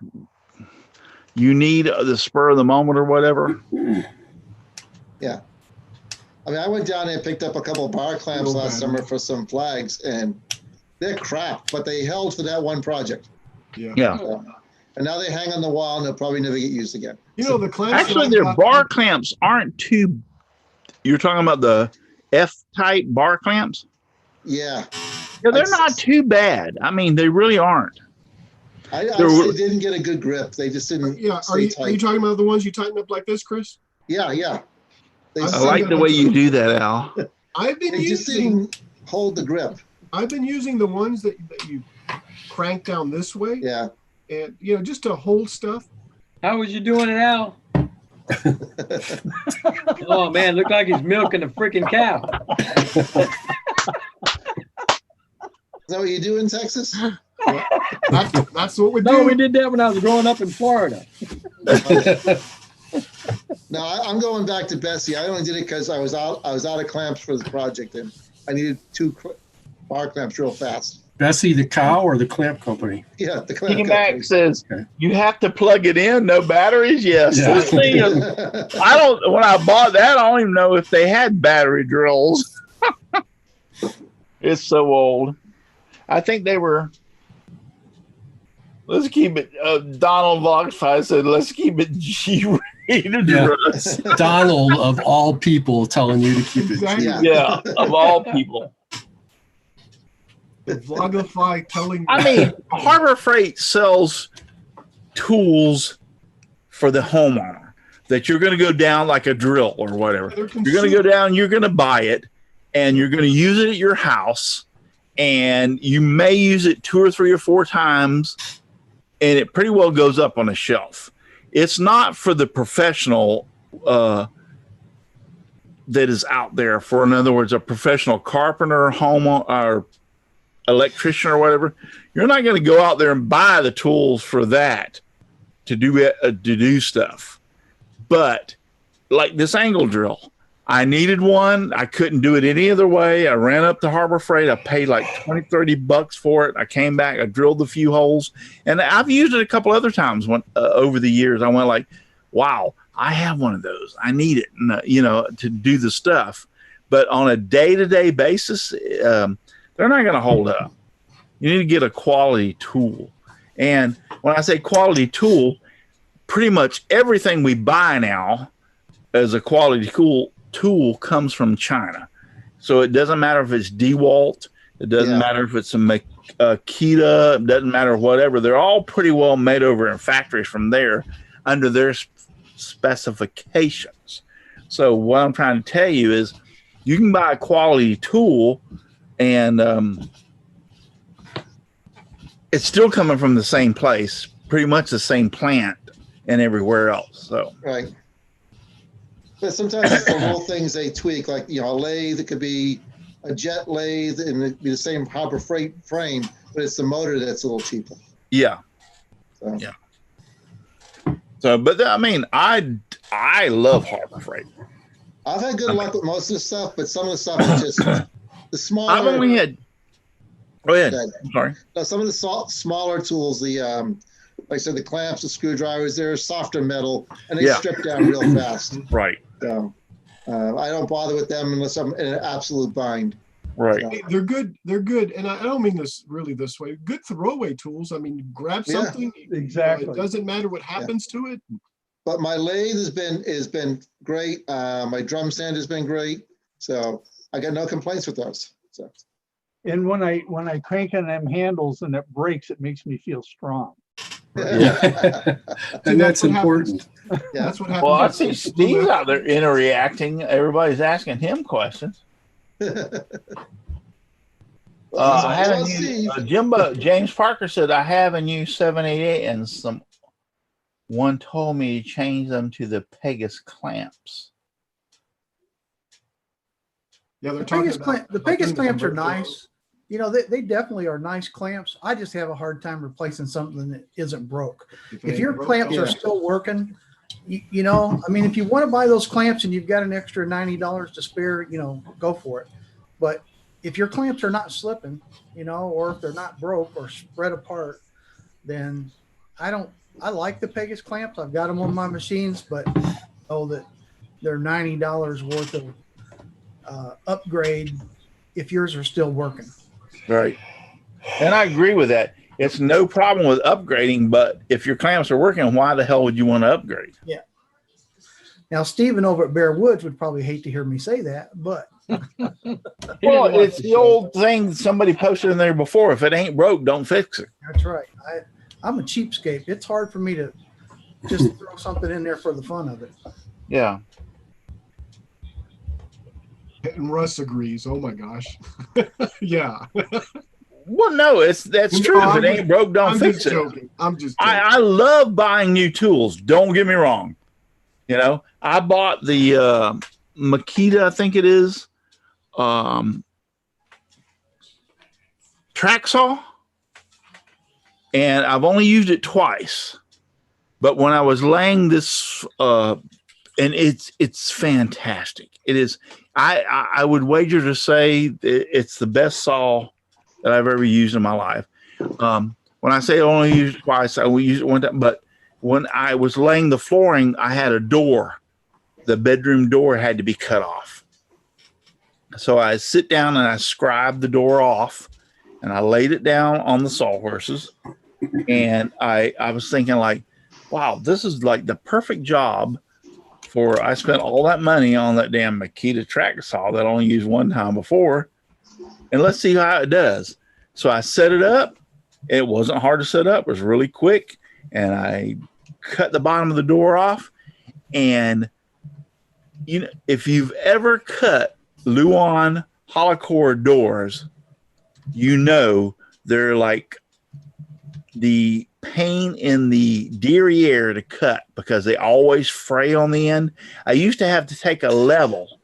[SPEAKER 4] you need the spur of the moment or whatever.
[SPEAKER 1] Yeah. I mean, I went down there and picked up a couple of bar clamps last summer for some flags, and they're crap, but they held for that one project.
[SPEAKER 4] Yeah.
[SPEAKER 1] And now they hang on the wall, and they'll probably never get used again.
[SPEAKER 3] The clamps.
[SPEAKER 4] Actually, their bar clamps aren't too. You're talking about the F-type bar clamps?
[SPEAKER 1] Yeah.
[SPEAKER 4] Yeah, they're not too bad. I mean, they really aren't.
[SPEAKER 1] I honestly didn't get a good grip. They just didn't.
[SPEAKER 3] Yeah. Are
[SPEAKER 1] stay
[SPEAKER 3] you
[SPEAKER 1] tight.
[SPEAKER 3] talking about the ones you tighten up like this, Chris?
[SPEAKER 1] Yeah. They
[SPEAKER 4] I like the way you do that, Al.
[SPEAKER 3] I've been
[SPEAKER 1] They just
[SPEAKER 3] using.
[SPEAKER 1] didn't hold the grip.
[SPEAKER 3] I've been using the ones that you crank down this way,
[SPEAKER 1] Yeah.
[SPEAKER 3] and just to hold stuff.
[SPEAKER 2] How was you doing it, Al? Oh, man, looked like he's milking a freaking cow.
[SPEAKER 1] Is that what you do in Texas?
[SPEAKER 3] That's what we do.
[SPEAKER 2] No, we did that when I was growing up in Florida.
[SPEAKER 1] No, I'm going back to Bessie. I only did it because I was out of clamps for the project, and I needed 2 bar clamps real fast.
[SPEAKER 6] Bessie the cow or the clamp company?
[SPEAKER 1] Yeah, the clamp
[SPEAKER 4] Piggyback
[SPEAKER 1] company.
[SPEAKER 4] says you have to plug it in, no batteries. Yes.
[SPEAKER 6] Yeah.
[SPEAKER 4] This thing is, when I bought that, I don't even know if they had battery drills. It's so old. I think they were. Let's keep it. Donald Vogfy said, "Let's keep it G-rated."
[SPEAKER 6] Yeah.
[SPEAKER 4] Russ.
[SPEAKER 6] Donald, of all people, telling you to keep it.
[SPEAKER 3] Exactly.
[SPEAKER 6] G.
[SPEAKER 4] Yeah, of all people.
[SPEAKER 3] The Vlogify telling.
[SPEAKER 4] I mean, Harbor Freight sells tools for the homeowner that you're going to go down like a drill or whatever. You're going to go down, you're going to buy it, and you're going to use it at your house, and you may use it 2 or 3 or 4 times, and it pretty well goes up on a shelf. It's not for the professional that is out there. For, in other words, a professional carpenter, homeowner, or electrician or whatever, you're not going to go out there and buy the tools for that to do stuff. But like this angle drill, I needed one. I couldn't do it any other way. I ran up to Harbor Freight. I paid like $20-$30 for it. I came back. I drilled a few holes, and I've used it a couple other times when over the years. I went like, wow, I have one of those. I need it, to do the stuff. But on a day-to-day basis, they're not going to hold up. You need to get a quality tool. And when I say quality tool, pretty much everything we buy now as a quality tool comes from China. So it doesn't matter if it's DeWalt. It doesn't matter if it's a Makita. It doesn't matter whatever. They're all pretty well made over in factories from there under their specifications. So what I'm trying to tell you is you can buy a quality tool and it's still coming from the same place, pretty much the same plant and everywhere else. So
[SPEAKER 1] right. But sometimes it's the little things they tweak, like a lathe. It could be a jet lathe and it'd be the same Harbor Freight frame, but it's the motor that's a little cheaper.
[SPEAKER 4] Yeah.
[SPEAKER 1] So.
[SPEAKER 4] Yeah. So, but I mean, I love Harbor Freight.
[SPEAKER 1] I've had good luck with most of the stuff, but some of the stuff is just the smaller.
[SPEAKER 4] I've only had. Go ahead. I'm sorry.
[SPEAKER 1] No, some of the smaller tools, like I said, the clamps, the screwdrivers, they're softer metal and they strip down real fast.
[SPEAKER 4] Right.
[SPEAKER 1] So I don't bother with them unless I'm in an absolute bind.
[SPEAKER 4] Right.
[SPEAKER 1] So.
[SPEAKER 3] Hey, they're good. And I don't mean this really this way. Good throwaway tools. I mean, grab something.
[SPEAKER 7] Exactly.
[SPEAKER 3] It doesn't matter what happens to it.
[SPEAKER 1] But my lathe has been great. My drum stand has been great. So I got no complaints with those. So.
[SPEAKER 7] And when I crank on them handles and it breaks, it makes me feel strong.
[SPEAKER 6] Yeah. And that's important.
[SPEAKER 1] Yeah,
[SPEAKER 3] that's what happens.
[SPEAKER 4] Well, I see Steve's out there interreacting. Everybody's asking him questions. I haven't used, James Parker said, I haven't used 788 and someone told me to change them to the Pegasus clamps.
[SPEAKER 3] Yeah, they're talking about
[SPEAKER 8] the Pegasus clamps are nice. They definitely are nice clamps. I just have a hard time replacing something that isn't broke. If your clamps are still working, if you want to buy those clamps and you've got an extra $90 to spare, go for it. But if your clamps are not slipping, or if they're not broke or spread apart, then I like the Pegasus clamps. I've got them on my machines, but that they're $90 worth of upgrade if yours are still working.
[SPEAKER 4] Right. And I agree with that. It's no problem with upgrading, but if your clamps are working, why the hell would you want to upgrade?
[SPEAKER 8] Yeah. Now, Stephen over at Bear Woods would probably hate to hear me say that, but.
[SPEAKER 4] Well, it's the old thing somebody posted in there before. If it ain't broke, don't fix it.
[SPEAKER 8] That's right. I'm a cheapskate. It's hard for me to just throw something in there for the fun of it.
[SPEAKER 4] Yeah.
[SPEAKER 3] And Russ agrees. Oh my gosh. Yeah.
[SPEAKER 4] Well, no, that's true. If it ain't broke, don't fix it.
[SPEAKER 3] Joking. I'm just joking.
[SPEAKER 4] I love buying new tools. Don't get me wrong. I bought the Makita, I think it is, track saw, and I've only used it twice. But when I was laying this, and it's fantastic. It is. I would wager to say it's the best saw that I've ever used in my life. When I say I only used it twice, I will use it one time. But when I was laying the flooring, I had a door. The bedroom door had to be cut off. So I sit down and I scribed the door off, and I laid it down on the sawhorses. And I was thinking like, wow, this is like the perfect job. I spent all that money on that damn Makita track saw that I only used one time before, and let's see how it does. So I set it up. It wasn't hard to set up. It was really quick, and I cut the bottom of the door off. And if you've ever cut Luan hollow core doors, they're like the pain in the derriere to cut because they always fray on the end. I used to have to take a level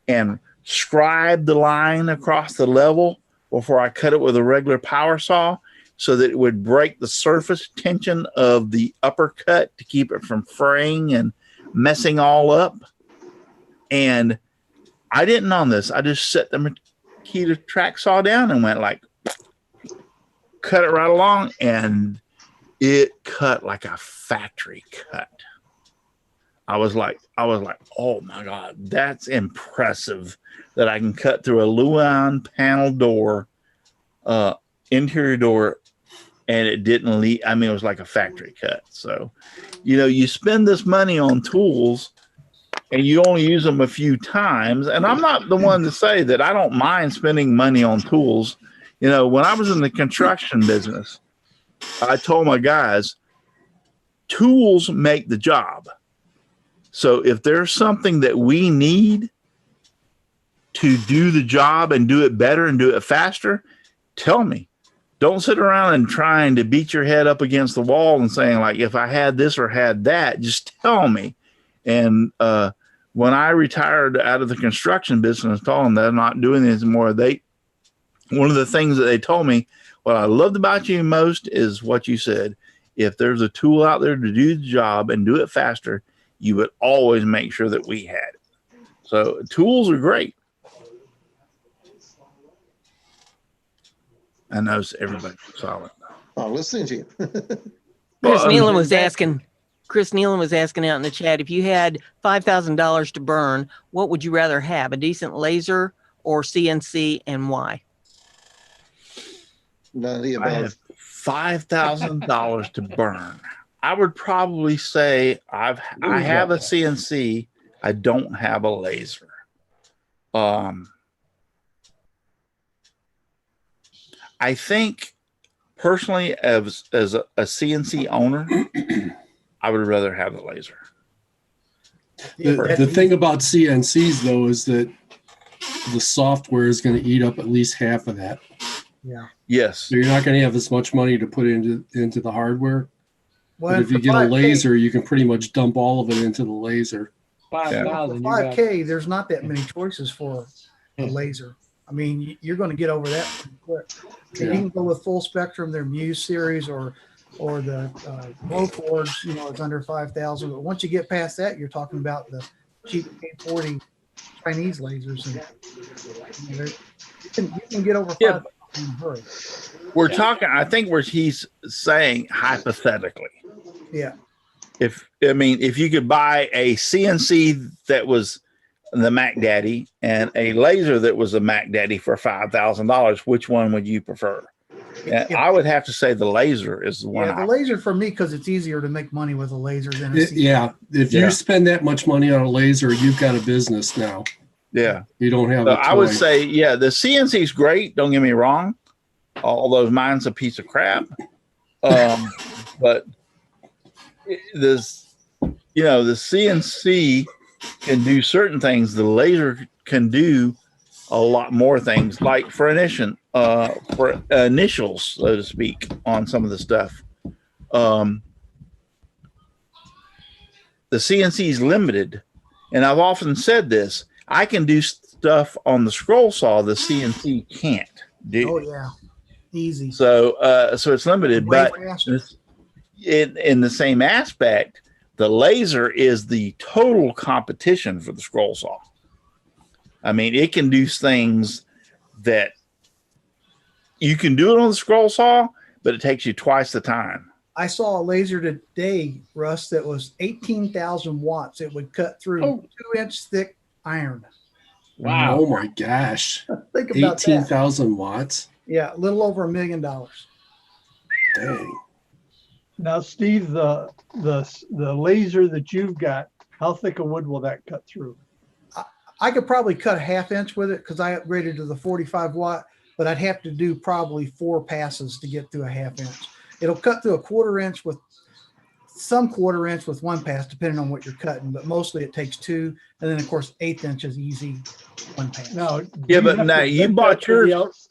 [SPEAKER 4] and scribe the line across the level before I cut it with a regular power saw, so that it would break the surface tension of the uppercut to keep it from fraying and messing all up. And I didn't on this. I just set the Makita track saw down and went like, cut it right along, and it cut like a factory cut. I was like, oh my God, that's impressive that I can cut through a Lowe panel door, interior door, and it didn't leak. I mean, it was like a factory cut. So, you know, you spend this money on tools and you only use them a few times. And I'm not the one to say that I don't mind spending money on tools. You know, when I was in the construction business, I told my guys, tools make the job. So if there's something that we need to do the job and do it better and do it faster, tell me. Don't sit around and trying to beat your head up against the wall and saying, like, if I had this or had that, just tell me. And when I retired out of the construction business, told them that I'm not doing this anymore. One of the things that they told me, what I loved about you most is what you said. If there's a tool out there to do the job and do it faster, you would always make sure that we had it. So tools are great. I know everybody's solid.
[SPEAKER 1] Oh, listening to you.
[SPEAKER 5] Chris Nealon was asking. Chris Nealon was asking out in the chat, if you had $5,000 to burn, what would you rather have, a decent laser or CNC, and why?
[SPEAKER 1] None of the
[SPEAKER 4] I
[SPEAKER 1] above.
[SPEAKER 4] have $5,000 to burn. I would probably say I have a CNC. I don't have a laser. I think personally, as a CNC owner, I would rather have the laser.
[SPEAKER 6] The thing about CNCs though is that the software is going to eat up at least half of that.
[SPEAKER 8] Yeah.
[SPEAKER 4] Yes.
[SPEAKER 6] So you're not going to have as much money to put into the hardware.
[SPEAKER 8] Well,
[SPEAKER 6] but if you get a laser, you can pretty much dump all of it into the laser.
[SPEAKER 2] 5,000.
[SPEAKER 8] 5K, there's not that many choices for a laser. I mean, you're going to get over that pretty quick. You can go with full spectrum, their Muse series, or the Glowforge, you know, it's under 5,000. But once you get past that, you're talking about the cheap K40 Chinese lasers. And you can get over 5,000 in a hurry.
[SPEAKER 4] We're talking, I think he's saying hypothetically.
[SPEAKER 8] Yeah.
[SPEAKER 4] If you could buy a CNC that was the Mac Daddy and a laser that was a Mac Daddy for $5,000, which one would you prefer? And I would have to say the laser is the one.
[SPEAKER 8] Yeah, the laser for me, because it's easier to make money with a laser than a CNC.
[SPEAKER 6] Yeah, if you spend that much money on a laser, you've got a business now.
[SPEAKER 4] Yeah,
[SPEAKER 6] you don't have.
[SPEAKER 4] I would say, yeah, the CNC is great. Don't get me wrong, although mine's a piece of crap. But this, you know, the CNC can do certain things. The laser can do a lot more things, like for initials, so to speak, on some of the stuff. The CNC is limited, and I've often said this. I can do stuff on the scroll saw the CNC can't do.
[SPEAKER 8] Oh yeah, easy.
[SPEAKER 4] So it's limited, but in the same aspect, the laser is the total competition for the scroll saw. I mean, it can do things that you can do it on the scroll saw, but it takes you twice the time.
[SPEAKER 8] I saw a laser today, Russ, that was 18,000 watts. It would cut through 2-inch thick iron.
[SPEAKER 6] Wow. Oh my gosh.
[SPEAKER 8] Think about
[SPEAKER 6] 18,000 watts.
[SPEAKER 8] Yeah, a little over $1 million.
[SPEAKER 6] Dang.
[SPEAKER 7] Now, Steve, the laser that you've got, how thick of wood will that cut through?
[SPEAKER 8] I could probably cut a 1/2 inch with it because I upgraded to the 45 watt, but I'd have to do probably 4 passes to get through a 1/2 inch. It'll cut through a 1/4 inch with some 1/4 inch with 1 pass, depending on what you're cutting, but mostly it takes 2. And then of course, 1/8 inch is easy 1 pass.
[SPEAKER 7] No,
[SPEAKER 4] yeah, but now you bought yours.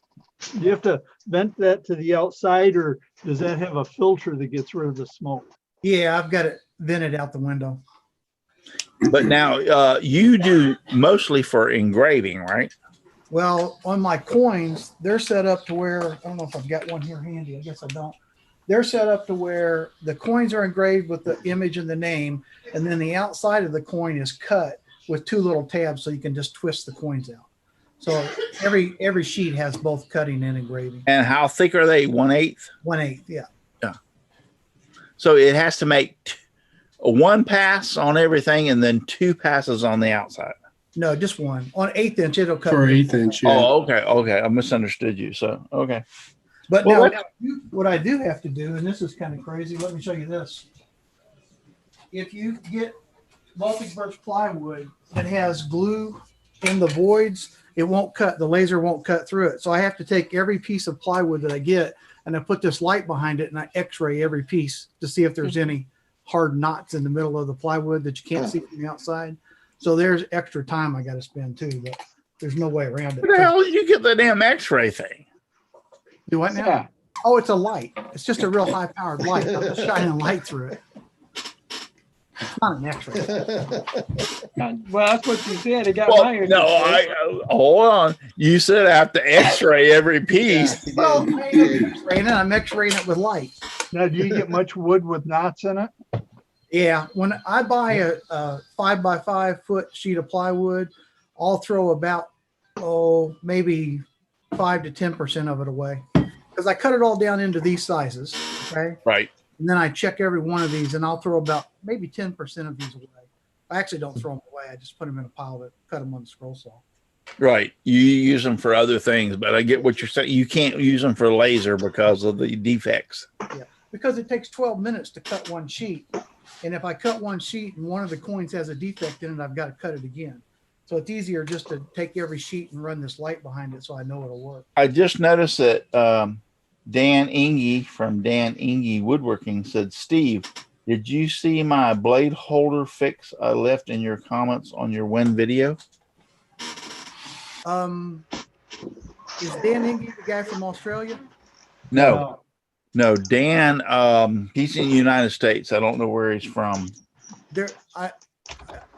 [SPEAKER 7] Do you have to vent that to the outside, or does that have a filter that gets rid of the smoke?
[SPEAKER 8] Yeah, I've got it vented out the window.
[SPEAKER 4] But now you do mostly for engraving, right?
[SPEAKER 8] Well, on my coins, they're set up to where, I don't know if I've got one here handy. I guess I don't. They're set up to where the coins are engraved with the image and the name, and then the outside of the coin is cut with 2 little tabs so you can just twist the coins out. So every sheet has both cutting and engraving.
[SPEAKER 4] And how thick are they? 1/8?
[SPEAKER 8] 1/8, yeah.
[SPEAKER 4] Yeah. So it has to make 1 pass on everything and then 2 passes on the outside.
[SPEAKER 8] No, just 1. On 1/8 inch, it'll cut.
[SPEAKER 6] For 1/8 inch, yeah.
[SPEAKER 4] Oh, okay. I misunderstood you. So, okay.
[SPEAKER 8] But well, now, what I do have to do, and this is kind of crazy, let me show you this. If you get Baltic birch plywood that has glue in the voids, it won't cut, the laser won't cut through it. So I have to take every piece of plywood that I get and I put this light behind it and I x-ray every piece to see if there's any hard knots in the middle of the plywood that you can't see from the outside. So there's extra time I got to spend too, but there's no way around it.
[SPEAKER 4] Where the hell did you get the damn x-ray thing?
[SPEAKER 8] Do what now? Yeah. Oh, it's a light. It's just a real high powered light. I'm just shining light through it. It's not an x-ray.
[SPEAKER 2] Well, that's what you said. It got my
[SPEAKER 4] hold on. You said I have to x-ray every piece.
[SPEAKER 8] Yeah, well, I'm x-raying it with light.
[SPEAKER 7] Now, do you get much wood with knots in it?
[SPEAKER 8] Yeah. When I buy a 5x5 foot sheet of plywood, I'll throw about, maybe 5 to 10% of it away. Because I cut it all down into these sizes. Okay.
[SPEAKER 4] Right.
[SPEAKER 8] And then I check every one of these and I'll throw about maybe 10% of these away. I actually don't throw them away. I just put them in a pile to cut them on the scroll saw.
[SPEAKER 4] Right. You use them for other things, but I get what you're saying. You can't use them for laser because of the defects.
[SPEAKER 8] Yeah. Because it takes 12 minutes to cut one sheet. And if I cut one sheet and one of the coins has a defect in it, I've got to cut it again. So it's easier just to take every sheet and run this light behind it so I know it'll work.
[SPEAKER 4] I just noticed that Dan Inge from Dan Inge Woodworking said, Steve, did you see my blade holder fix I left in your comments on your Win video?
[SPEAKER 8] Is Dan Inge the guy from Australia?
[SPEAKER 4] No, Dan, he's in the United States. I don't know where he's from.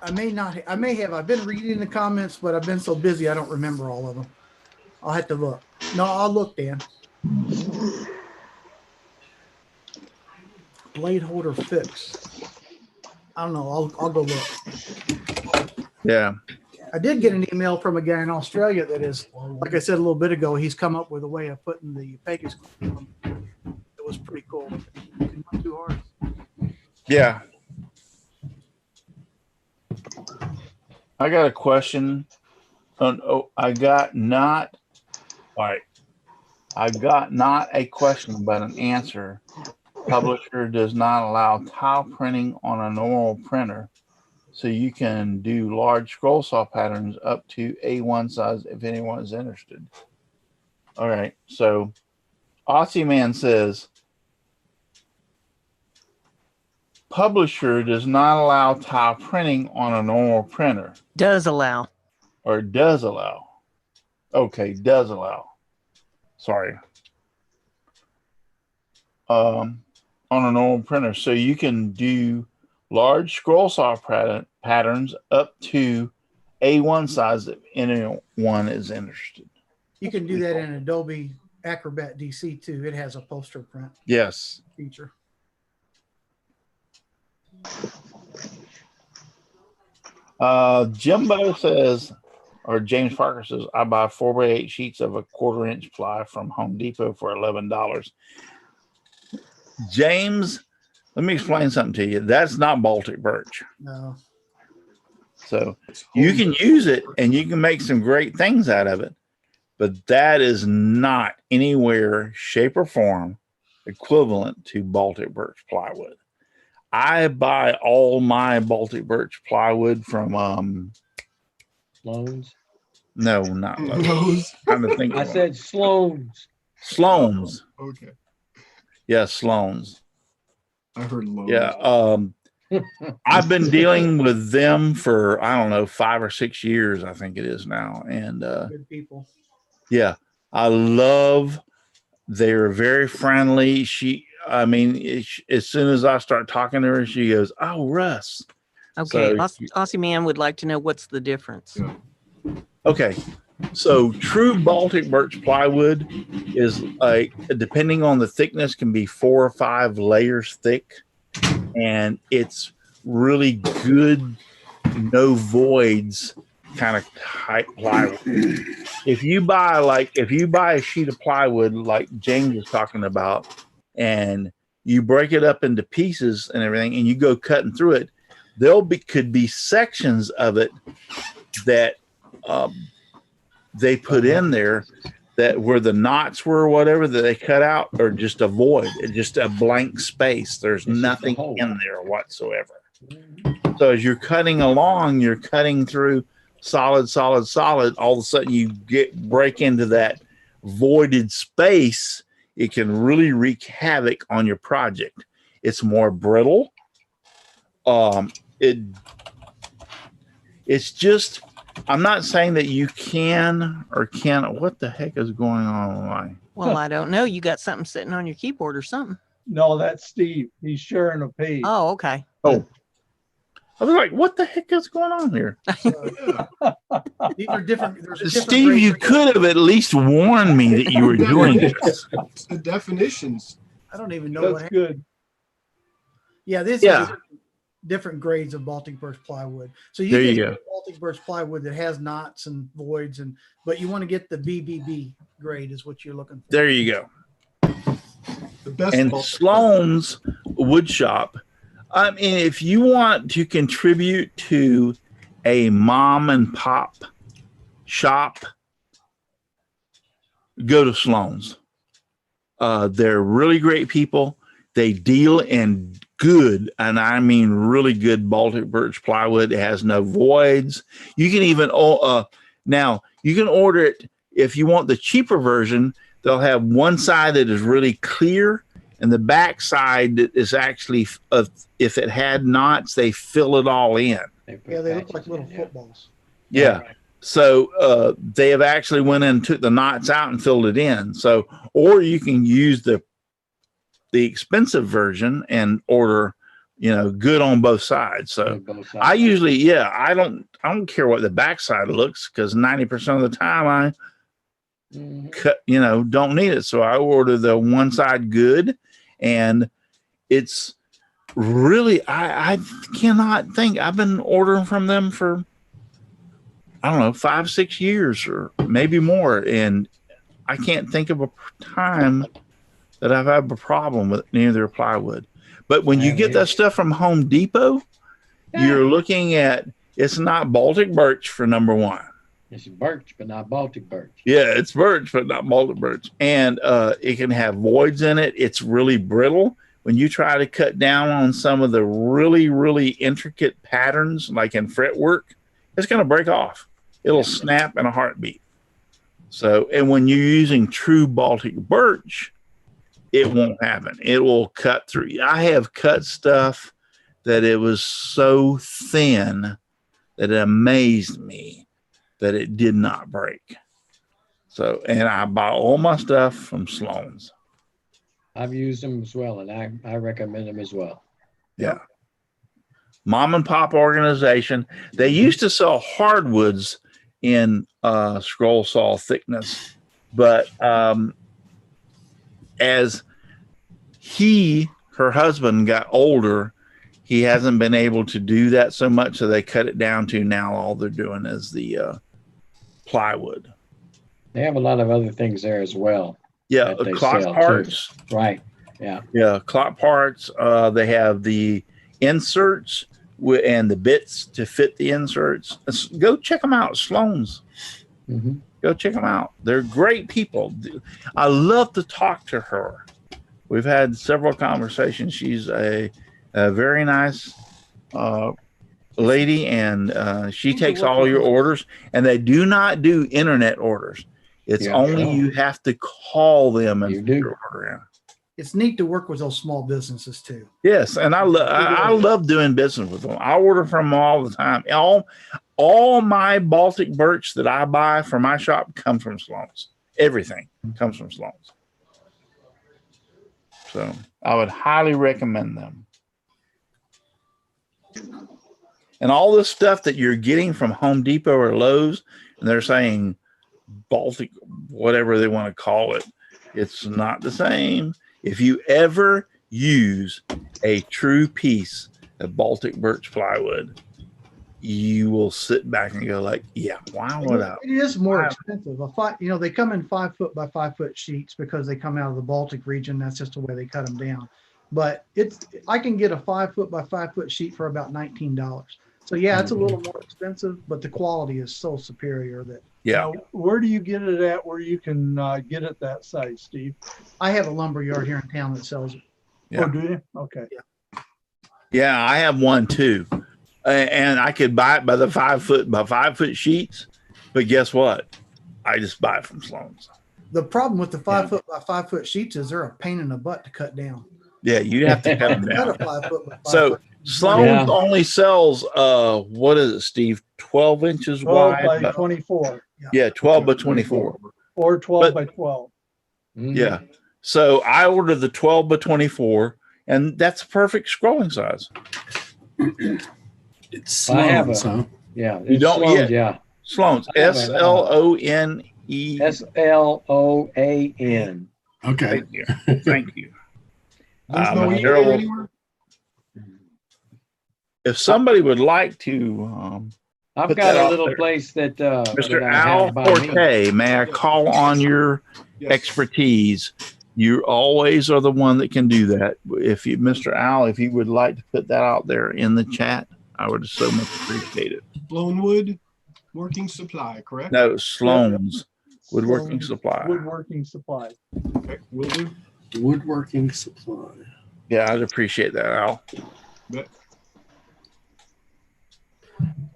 [SPEAKER 8] I may not, I may have, I've been reading the comments, but I've been so busy, I don't remember all of them. I'll have to look. No, I'll look, Dan. Blade holder fix. I don't know. I'll go look.
[SPEAKER 4] Yeah.
[SPEAKER 8] I did get an email from a guy in Australia that is, like I said a little bit ago, he's come up with a way of putting the Pegasus on. It was pretty cool. Not too hard.
[SPEAKER 4] Yeah. I got a question. I got not a question, but an answer. Publisher does not allow tile printing on a normal printer, so you can do large scroll saw patterns up to A1 size if anyone is interested. All right, so Aussie Man says, publisher does not allow tile printing on a normal printer.
[SPEAKER 5] Does allow.
[SPEAKER 4] Or does allow. Okay, does allow. Sorry. On a normal printer. So you can do large scroll saw patterns up to A1 size if anyone is interested.
[SPEAKER 8] You can do that in Adobe Acrobat DC too. It has a poster print.
[SPEAKER 4] Yes.
[SPEAKER 8] Feature.
[SPEAKER 4] Jimbo says, or James Parker says, I buy 4x8 sheets of a 1/4 inch ply from Home Depot for $11. James, let me explain something to you. That's not Baltic birch.
[SPEAKER 8] No.
[SPEAKER 4] So you can use it and you can make some great things out of it, but that is not anywhere, shape, or form equivalent to Baltic birch plywood. I buy all my Baltic birch plywood from
[SPEAKER 2] Sloan's.
[SPEAKER 4] No, not Lowe's.
[SPEAKER 2] I said Sloan's.
[SPEAKER 4] Sloan's.
[SPEAKER 3] Okay.
[SPEAKER 4] Yeah, Sloan's.
[SPEAKER 3] I heard Lowe's.
[SPEAKER 4] Yeah. I've been dealing with them for, I don't know, 5 or 6 years, I think it is now. And
[SPEAKER 8] good people.
[SPEAKER 4] Yeah, I love, they're very friendly. As soon as I start talking to her, she goes, "Oh, Russ."
[SPEAKER 5] Okay, so, Aussie Man would like to know what's the difference.
[SPEAKER 3] Yeah.
[SPEAKER 4] Okay, So true Baltic birch plywood is depending on the thickness, can be 4 or 5 layers thick, and it's really good, no voids kind of type plywood. If you buy a sheet of plywood like James was talking about, and you break it up into pieces and everything, and you go cutting through it, could be sections of it that they put in there that where the knots were or whatever that they cut out, or just a void, just a blank space. There's nothing in there whatsoever. So as you're cutting along, you're cutting through solid. All of a sudden you break into that voided space. It can really wreak havoc on your project. It's more brittle. It's just, I'm not saying that you can or can't. What the heck is going on?
[SPEAKER 5] Well, I don't know. You got something sitting on your keyboard or something.
[SPEAKER 7] No, that's Steve. He's sharing a page.
[SPEAKER 5] Oh, okay.
[SPEAKER 4] Oh, I was like, what the heck is going on here?
[SPEAKER 8] These are different.
[SPEAKER 4] Steve, you could have at least warned me that you were doing this.
[SPEAKER 3] The definitions.
[SPEAKER 8] I don't even know.
[SPEAKER 7] That's good.
[SPEAKER 8] Yeah, this is different grades of Baltic birch plywood. So you can get Baltic birch plywood that has knots and voids, but you want to get the BBB grade is what you're looking for.
[SPEAKER 4] There you go.
[SPEAKER 3] The best.
[SPEAKER 4] And Sloan's wood shop. I mean, if you want to contribute to a mom and pop shop, go to Sloan's. They're really great people. They deal in good, and I mean really good Baltic birch plywood. It has no voids. You can even now you can order it if you want the cheaper version. They'll have one side that is really clear, and the back side that is actually, if it had knots, they fill it all in.
[SPEAKER 8] Yeah, they look like little footballs.
[SPEAKER 4] Yeah. So they have actually went in and took the knots out and filled it in. So, or you can use the expensive version and order, good on both sides. So I usually, I don't care what the backside looks, because 90% of the time I don't need it. So I order the one side good, and it's really, I cannot think. I've been ordering from them for, I don't know, 5-6 years or maybe more. And I can't think of a time that I've had a problem with any of their plywood. But when you get that stuff from Home Depot, you're looking at, it's not Baltic birch for number one.
[SPEAKER 2] It's birch, but not Baltic birch.
[SPEAKER 4] Yeah, it's birch, but not Baltic birch. And it can have voids in it. It's really brittle. When you try to cut down on some of the really, really intricate patterns, like in fretwork, it's going to break off. It'll snap in a heartbeat. So, and when you're using true Baltic birch, it won't happen. It will cut through. I have cut stuff that it was so thin that it amazed me that it did not break. So, and I buy all my stuff from Sloan's.
[SPEAKER 2] I've used them as well, and I recommend them as well.
[SPEAKER 4] Yeah. Mom and pop organization. They used to sell hardwoods in scroll saw thickness, but as her husband got older, he hasn't been able to do that so much, so they cut it down to now all they're doing is the plywood.
[SPEAKER 2] They have a lot of other things there as well.
[SPEAKER 4] Yeah, clock parts.
[SPEAKER 2] Too. Right. Yeah.
[SPEAKER 4] Yeah, clock parts. They have the inserts and the bits to fit the inserts. Go check them out, Sloan's.
[SPEAKER 2] Mm-hmm.
[SPEAKER 4] Go check them out. They're great people. I love to talk to her. We've had several conversations. She's a very nice lady, and she takes all your orders, and they do not do internet orders. It's only you have to call them and put your order in.
[SPEAKER 8] It's neat to work with those small businesses too.
[SPEAKER 4] Yes, and I love doing business with them. I order from them all the time. All my Baltic birch that I buy for my shop comes from Sloan's. Everything comes from Sloan's. So I would highly recommend them. And all this stuff that you're getting from Home Depot or Lowe's, and they're saying Baltic, whatever they want to call it. It's not the same. If you ever use a true piece of Baltic birch plywood, you will sit back and go like, yeah, why would I?
[SPEAKER 8] It is more expensive. They come in 5 foot by 5 foot sheets because they come out of the Baltic region. That's just the way they cut them down. But I can get a 5 foot by 5 foot sheet for about $19. So yeah, it's a little more expensive, but the quality is so superior that.
[SPEAKER 4] Yeah.
[SPEAKER 7] Now, where do you get it at where you can get it that size, Steve?
[SPEAKER 8] I have a lumber yard here in town that sells it.
[SPEAKER 4] Yeah.
[SPEAKER 7] Oh, do you? Okay.
[SPEAKER 4] Yeah, I have one too. And I could buy it by the 5 foot by 5 foot sheets. But guess what? I just buy it from Sloan's.
[SPEAKER 8] The problem with the 5 foot by 5 foot sheets is they're a pain in the butt to cut down.
[SPEAKER 4] Yeah, you have to cut them down.
[SPEAKER 8] Cut a 5 foot by 5
[SPEAKER 4] So
[SPEAKER 8] foot.
[SPEAKER 4] Sloan's only sells what is it, Steve? 12 inches
[SPEAKER 7] 12
[SPEAKER 4] wide?
[SPEAKER 7] by 24.
[SPEAKER 4] Yeah, 12 by 24.
[SPEAKER 7] Or 12 by 12.
[SPEAKER 4] Yeah. So I ordered the 12 by 24, and that's a perfect scrolling size.
[SPEAKER 6] It's Sloan's, huh?
[SPEAKER 2] Yeah.
[SPEAKER 4] You don't
[SPEAKER 2] Sloan's,
[SPEAKER 4] yet. Sloan's. SLONE.
[SPEAKER 2] SLOAN.
[SPEAKER 6] Okay.
[SPEAKER 4] Thank you. Thank you.
[SPEAKER 3] There's no
[SPEAKER 4] I'm
[SPEAKER 3] E
[SPEAKER 4] terrible.
[SPEAKER 3] anywhere?
[SPEAKER 4] If somebody would like to,
[SPEAKER 2] I've
[SPEAKER 4] put
[SPEAKER 2] got
[SPEAKER 4] that
[SPEAKER 2] a
[SPEAKER 4] out
[SPEAKER 2] little
[SPEAKER 4] there.
[SPEAKER 2] place that
[SPEAKER 4] Mr.
[SPEAKER 2] that I
[SPEAKER 4] Al
[SPEAKER 2] have by me.
[SPEAKER 4] Forte, may I call on your
[SPEAKER 3] Yes.
[SPEAKER 4] expertise? You always are the one that can do that. If you, Mr. Al, if you would like to put that out there in the chat, I would so much appreciate it.
[SPEAKER 3] Blown wood working supply, correct?
[SPEAKER 4] No, Sloan's Woodworking
[SPEAKER 7] Sloan's
[SPEAKER 4] Supply.
[SPEAKER 7] Woodworking supply.
[SPEAKER 3] Okay, will do.
[SPEAKER 6] Woodworking supply.
[SPEAKER 4] Yeah, I'd appreciate that, Al.
[SPEAKER 3] But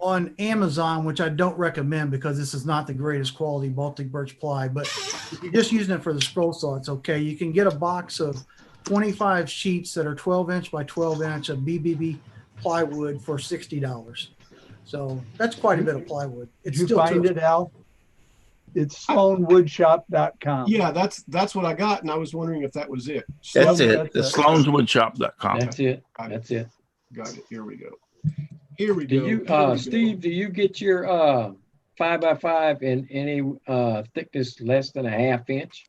[SPEAKER 8] On Amazon, which I don't recommend because this is not the greatest quality Baltic birch ply, but if you're just using it for the scroll saw, it's okay. You can get a box of 25 sheets that are 12 inch by 12 inch of BBB plywood for $60. So that's quite a bit of plywood.
[SPEAKER 7] Did
[SPEAKER 8] It's
[SPEAKER 7] you
[SPEAKER 8] still
[SPEAKER 7] find
[SPEAKER 8] too-
[SPEAKER 7] it, Al? It's sloanwoodshop.com.
[SPEAKER 3] yeah, that's what I got, and I was wondering if that was it.
[SPEAKER 4] That's
[SPEAKER 3] Sloan-
[SPEAKER 4] it. It's sloanswoodshop.com.
[SPEAKER 2] That's it.
[SPEAKER 3] Got it.
[SPEAKER 2] That's it.
[SPEAKER 3] Got it. Here we go. Here we
[SPEAKER 2] Do
[SPEAKER 3] go.
[SPEAKER 2] you,
[SPEAKER 3] Here we go.
[SPEAKER 2] Steve? Do you get your 5x5 in any thickness less than a ½ inch?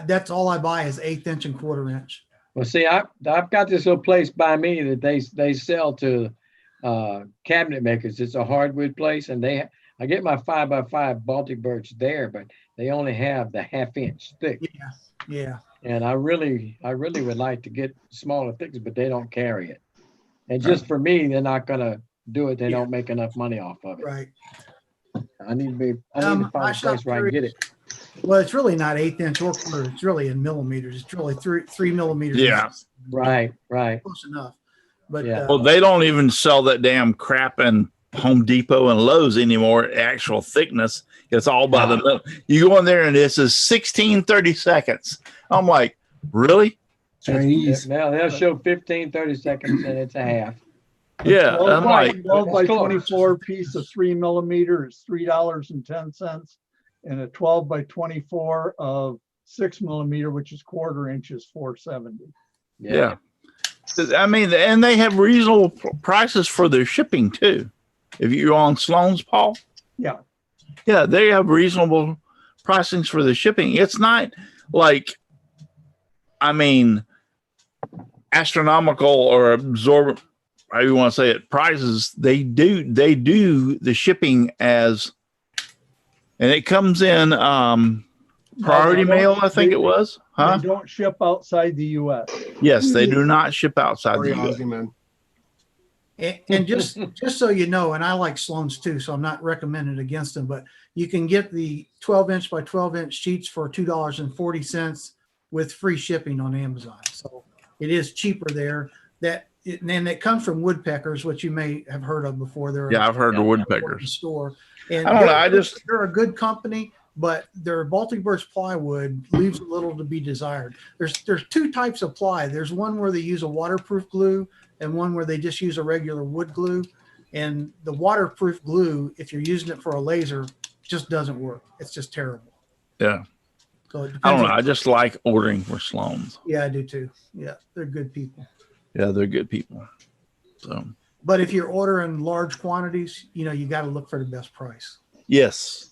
[SPEAKER 8] That's all I buy is 1/8 inch and 1/4 inch.
[SPEAKER 2] Well, see, I've got this little place by me that they sell to cabinet makers. It's a hardwood place, and I get my 5x5 Baltic birch there, but they only have the ½ inch thick.
[SPEAKER 8] Yeah, yeah.
[SPEAKER 2] And I really would like to get smaller thickness, but they don't carry it. And just for me, they're not gonna do it. They don't make enough money off of it.
[SPEAKER 8] Right.
[SPEAKER 2] I need to find a place where I can get it.
[SPEAKER 8] Well, it's really not 1/8 inch or 1/4. It's really in millimeters. It's really three millimeters.
[SPEAKER 4] Yeah.
[SPEAKER 2] Right.
[SPEAKER 8] Close enough. But
[SPEAKER 2] Yeah.
[SPEAKER 4] Well, they don't even sell that damn crap in Home Depot and Lowe's anymore. Actual thickness. It's all by the middle. You go in there and this is 16-30 seconds. I'm like, really?
[SPEAKER 6] Chinese.
[SPEAKER 2] Now they'll show 15-30 seconds and it's a half.
[SPEAKER 4] Yeah. I'm like,
[SPEAKER 7] 12 by
[SPEAKER 2] That's close.
[SPEAKER 7] 24 piece of 3 millimeter is $3.10, and a 12 by 24 of 6 millimeter, which is 1/4 inch, is $4.70.
[SPEAKER 4] yeah. I mean, and they have reasonable prices for their shipping too. If you're on Sloan's, Paul.
[SPEAKER 7] Yeah.
[SPEAKER 4] Yeah, they have reasonable pricings for the shipping. It's not like, I mean, astronomical or absorbent, however you want to say it, prices. They do the shipping as, and it comes in priority mail, I think it was. Huh?
[SPEAKER 7] They don't ship outside the U.S.
[SPEAKER 4] Yes, they do not ship outside
[SPEAKER 3] Sorry,
[SPEAKER 4] the US.
[SPEAKER 3] Ozzy, man.
[SPEAKER 8] And just so you know, and I like Sloan's too, so I'm not recommending against them, but you can get the 12 inch by 12 inch sheets for $2.40 with free shipping on Amazon. So it is cheaper there. And it comes from Woodpeckers, which you may have heard of before.
[SPEAKER 4] Yeah, I've heard of Woodpeckers.
[SPEAKER 8] Store. And
[SPEAKER 4] I don't know.
[SPEAKER 8] they're a good company, but their Baltic birch plywood leaves a little to be desired. There's two types of ply. There's one where they use a waterproof glue and one where they just use a regular wood glue. And the waterproof glue, if you're using it for a laser, just doesn't work. It's just terrible.
[SPEAKER 4] Yeah.
[SPEAKER 8] So it
[SPEAKER 4] I don't
[SPEAKER 8] depends
[SPEAKER 4] know. I just like ordering for Sloan's.
[SPEAKER 8] Yeah, I do too. Yeah, they're good people.
[SPEAKER 4] Yeah, they're good people. So,
[SPEAKER 8] But if you're ordering large quantities, you got to look for the best price.
[SPEAKER 4] yes.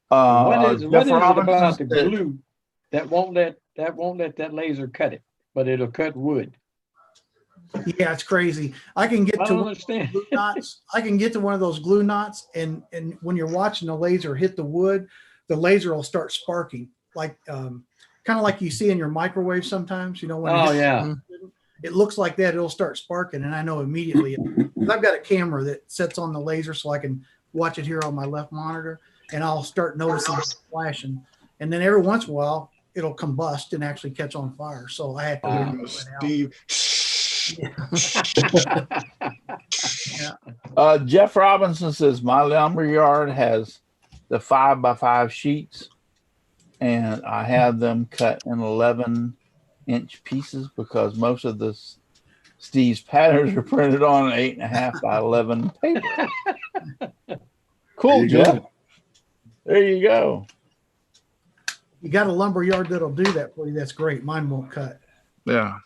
[SPEAKER 2] What is
[SPEAKER 4] Jeff
[SPEAKER 2] it
[SPEAKER 4] Robinson
[SPEAKER 2] about the
[SPEAKER 4] said-
[SPEAKER 2] glue that won't let that laser cut it, but it'll cut wood?
[SPEAKER 8] Yeah, it's crazy. I can get
[SPEAKER 2] I
[SPEAKER 8] to
[SPEAKER 2] don't
[SPEAKER 8] one
[SPEAKER 2] understand.
[SPEAKER 8] glue knots. I can get to one of those glue knots, and when you're watching the laser hit the wood, the laser will start sparking, like kind of like you see in your microwave sometimes. You know, when
[SPEAKER 2] Oh yeah.
[SPEAKER 8] it looks like that, it'll start sparking, and I know immediately. I've got a camera that sets on the laser, so I can watch it here on my left monitor, and I'll start noticing it flashing, and then every once in a while it'll combust and actually catch on fire. So I have to
[SPEAKER 3] There
[SPEAKER 8] really
[SPEAKER 3] goes
[SPEAKER 8] put it out.
[SPEAKER 3] Steve.
[SPEAKER 4] Jeff Robinson says my lumber yard has the 5x5 sheets, and I have them cut in 11-inch pieces because most of Steve's patterns are printed on 8.5 by 11 paper. Cool, Jeff. There you go.
[SPEAKER 8] You got a lumber yard that'll do that for you. That's great. Mine won't cut.
[SPEAKER 4] Yeah.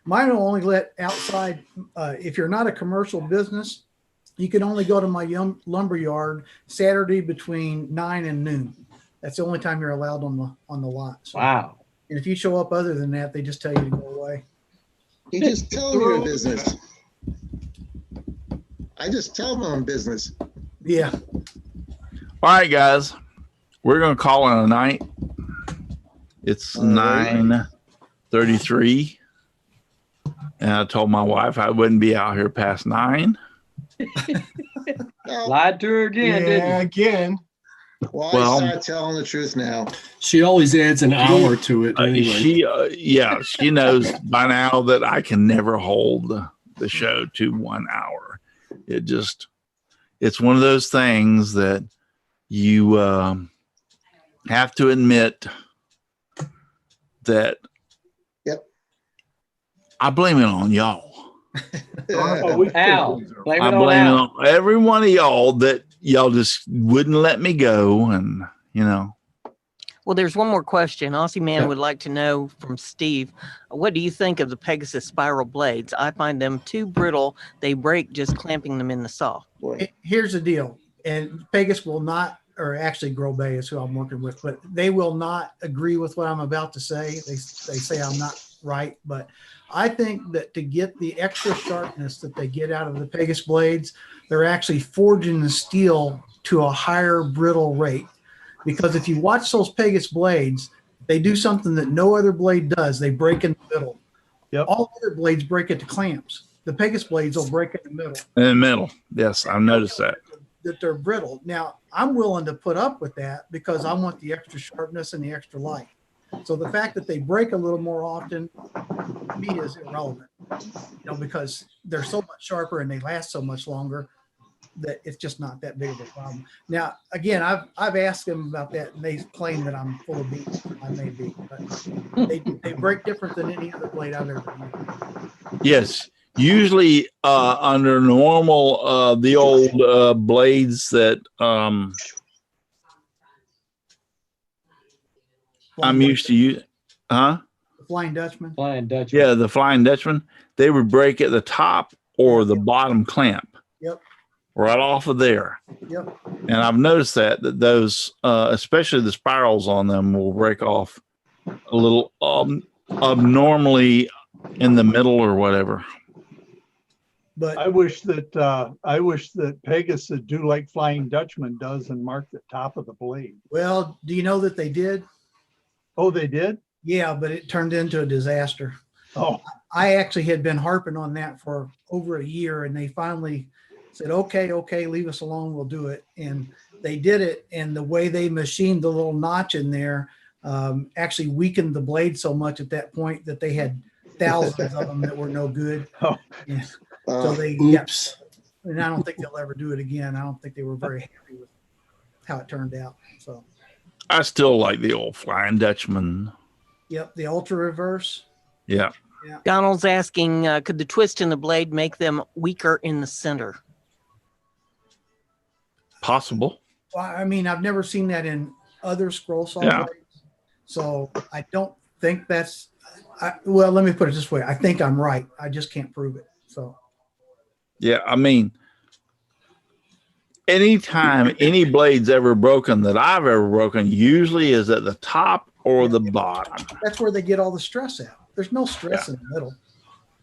[SPEAKER 8] Mine will only let outside. If you're not a commercial business, you can only go to my lumber yard Saturday between 9 and noon. That's the only time you're allowed on the lot. So,
[SPEAKER 2] Wow.
[SPEAKER 8] and if you show up other than that, they just tell you to go away.
[SPEAKER 1] You just tell them you're in business. I just tell them I'm in business.
[SPEAKER 8] Yeah.
[SPEAKER 4] All right, guys. We're going to call it a night. It's 9:33. And I told my wife I wouldn't be out here past 9.
[SPEAKER 2] Lied to her again, didn't
[SPEAKER 3] Yeah,
[SPEAKER 2] you?
[SPEAKER 3] again.
[SPEAKER 1] Well, I start telling the truth now.
[SPEAKER 6] She always adds an hour to it anyway.
[SPEAKER 4] She knows by now that I can never hold the show to 1 hour. It's one of those things that you have to admit that.
[SPEAKER 1] Yep.
[SPEAKER 4] I blame it on y'all.
[SPEAKER 2] Al, blame
[SPEAKER 4] I
[SPEAKER 2] it
[SPEAKER 4] blame it
[SPEAKER 2] on Al.
[SPEAKER 4] on every one of y'all that y'all just wouldn't let me go, and
[SPEAKER 5] Well, there's one more question. Aussie Man would like to know from Steve, what do you think of the Pegasus spiral blades? I find them too brittle. They break just clamping them in the saw.
[SPEAKER 8] Here's the deal. And Pegasus will not, or actually Grow Bay is who I'm working with, but they will not agree with what I'm about to say. They say I'm not right, but I think that to get the extra sharpness that they get out of the Pegasus blades, they're actually forging the steel to a higher brittle rate. Because if you watch those Pegasus blades, they do something that no other blade does. They break in the middle.
[SPEAKER 7] Yep.
[SPEAKER 8] All other blades break at the clamps. The Pegasus blades will break in the middle.
[SPEAKER 4] in the middle. Yes, I've noticed that.
[SPEAKER 8] That they're brittle. Now, I'm willing to put up with that because I want the extra sharpness and the extra light. So the fact that they break a little more often, to me, is irrelevant. Because they're so much sharper and they last so much longer that it's just not that big of a problem. Now, again, I've asked them about that, and they claim that I'm full of beans. I may be, but they break different than any other blade I've ever used.
[SPEAKER 4] Yes. Usually under normal, the old blades that I'm used to use. Huh?
[SPEAKER 8] The Flying Dutchman.
[SPEAKER 2] Flying Dutchman.
[SPEAKER 4] Yeah, the Flying Dutchman. They would break at the top or the bottom clamp.
[SPEAKER 8] Yep.
[SPEAKER 4] Right off of there.
[SPEAKER 8] Yep.
[SPEAKER 4] And I've noticed that those, especially the spirals on them, will break off a little abnormally in the middle or whatever.
[SPEAKER 8] But
[SPEAKER 7] I wish that Pegasus would do like Flying Dutchman does and mark the top of the blade.
[SPEAKER 8] well, do you know that they did?
[SPEAKER 7] Oh, they did?
[SPEAKER 8] Yeah, but it turned into a disaster.
[SPEAKER 7] Oh,
[SPEAKER 8] I actually had been harping on that for over a year, and they finally said, okay, leave us alone, we'll do it. And they did it, and the way they machined the little notch in there actually weakened the blade so much at that point that they had thousands of them that were no good.
[SPEAKER 7] Oh.
[SPEAKER 8] Yeah. So they
[SPEAKER 6] Oops.
[SPEAKER 8] and I don't think they'll ever do it again. I don't think they were very happy with how it turned out. So
[SPEAKER 4] I still like the old Flying Dutchman.
[SPEAKER 8] yep, the ultra reverse.
[SPEAKER 4] Yeah.
[SPEAKER 5] Donald's asking, could the twist in the blade make them weaker in the center?
[SPEAKER 4] Possible.
[SPEAKER 8] Well, I mean, I've never seen that in other scroll saw
[SPEAKER 4] Yeah.
[SPEAKER 8] blades, so I don't think that's. Well, let me put it this way: I think I'm right. I just can't prove it. So
[SPEAKER 4] Yeah. I mean, anytime any blade's ever broken that I've ever broken, usually is at the top or the bottom.
[SPEAKER 8] That's where they get all the stress out. There's no stress in the middle.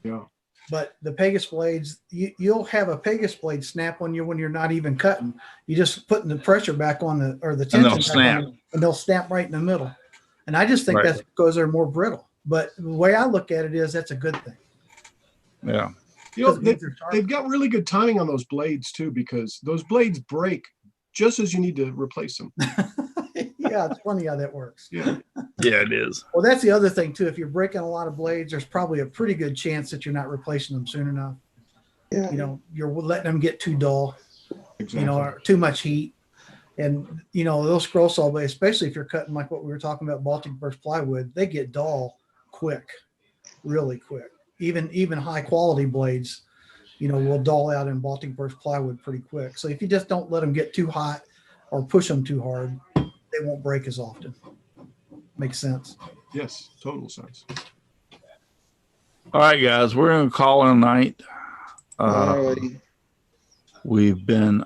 [SPEAKER 3] Yeah.
[SPEAKER 8] But the Pegasus blades, you'll have a Pegasus blade snap on you when you're not even cutting. You just putting the pressure back on the tension
[SPEAKER 4] they'll snap.
[SPEAKER 8] and they'll snap right in the middle. And I just think that's because they're more brittle. But the way I look at it is that's a good thing.
[SPEAKER 4] Yeah.
[SPEAKER 3] You know, they've got really good timing on those blades too, because those blades break just as you need to replace them.
[SPEAKER 8] Yeah, it's funny how that works.
[SPEAKER 3] Yeah.
[SPEAKER 4] Yeah, it is.
[SPEAKER 8] Well, that's the other thing too. If you're breaking a lot of blades, there's probably a pretty good chance that you're not replacing them soon enough. Yeah. You know, you're letting them get too dull, you know, or too much heat. And, you know, those scroll saw blades, especially if you're cutting like what we were talking about, Baltic birch plywood, they get dull quick, really quick. Even high quality blades, you know, will dull out in Baltic birch plywood pretty quick. So if you just don't let them get too hot or push them too hard, they won't break as often. Makes sense.
[SPEAKER 3] Yes, total sense.
[SPEAKER 4] All right, guys, we're going to call it a night. We've been,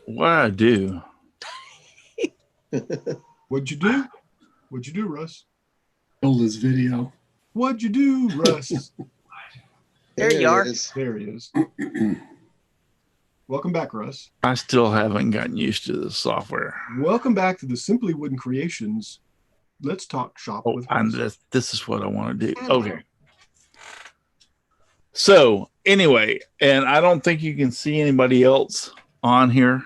[SPEAKER 4] what I do?
[SPEAKER 3] What'd you do? What'd you do, Russ?
[SPEAKER 6] Build his video.
[SPEAKER 3] What'd you do, Russ?
[SPEAKER 5] There you are.
[SPEAKER 3] There he is. Welcome back, Russ.
[SPEAKER 4] I still haven't gotten used to the software.
[SPEAKER 3] Welcome back to the Simply Wooden Creations. Let's talk shop with Russ.
[SPEAKER 4] This is what I want to do. Okay. So anyway, and I don't think you can see anybody else on here.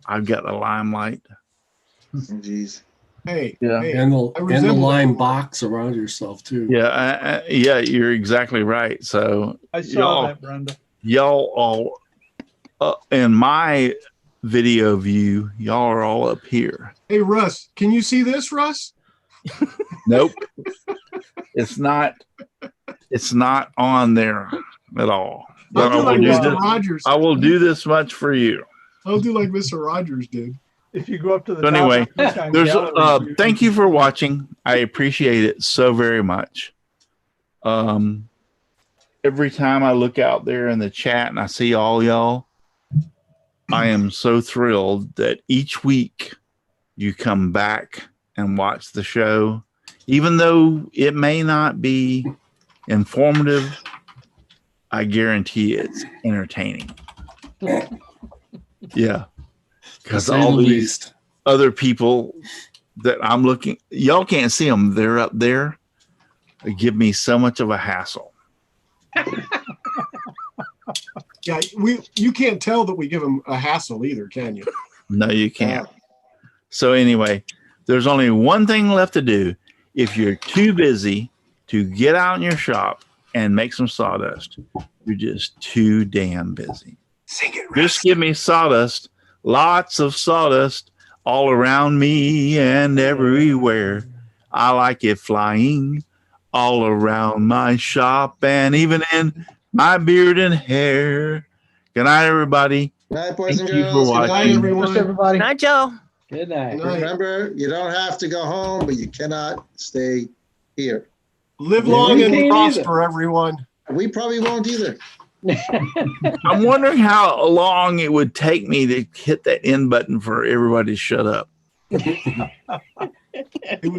[SPEAKER 4] I've got the limelight.
[SPEAKER 1] Jeez.
[SPEAKER 3] Hey,
[SPEAKER 4] yeah,
[SPEAKER 3] hey,
[SPEAKER 6] and the lime box around yourself too.
[SPEAKER 4] Yeah, yeah, you're exactly right. So
[SPEAKER 7] I saw that, Brenda.
[SPEAKER 4] Y'all all in my video view, y'all are all up here.
[SPEAKER 3] Hey, Russ, can you see this, Russ?
[SPEAKER 4] Nope. It's not on there at all. But
[SPEAKER 3] I'll do like Mr. Rogers.
[SPEAKER 4] I will do this much for you.
[SPEAKER 3] I'll do like Mr. Rogers did.
[SPEAKER 7] If you go up to the
[SPEAKER 4] so anyway, there's thank you for watching. I appreciate it so very much. Every time I look out there in the chat and I see all y'all, I am so thrilled that each week you come back and watch the show, even though it may not be informative. I guarantee it's entertaining. Yeah. Because all these other people that I'm looking, y'all can't see them. They're up there. They give me so much of a hassle.
[SPEAKER 3] Yeah, you can't tell that we give them a hassle either, can you?
[SPEAKER 4] No, you can't. So anyway, there's only one thing left to do. If you're too busy to get out in your shop and make some sawdust, you're just too damn busy.
[SPEAKER 3] Sing it, Russ.
[SPEAKER 4] Just give me sawdust. Lots of sawdust all around me and everywhere. I like it flying all around my shop and even in my beard and hair. Good night, everybody.
[SPEAKER 1] Good night, boys and
[SPEAKER 4] Thank you
[SPEAKER 1] girls.
[SPEAKER 4] for
[SPEAKER 1] Good night,
[SPEAKER 4] watching.
[SPEAKER 1] everyone.
[SPEAKER 8] Everybody.
[SPEAKER 5] Good night, Joe.
[SPEAKER 2] Good night.
[SPEAKER 1] Remember, you don't have to go home, but you cannot stay here.
[SPEAKER 3] Live long and prosper, everyone.
[SPEAKER 1] We probably won't either.
[SPEAKER 4] I'm wondering how long it would take me to hit that end button for everybody to shut up.
[SPEAKER 3] It would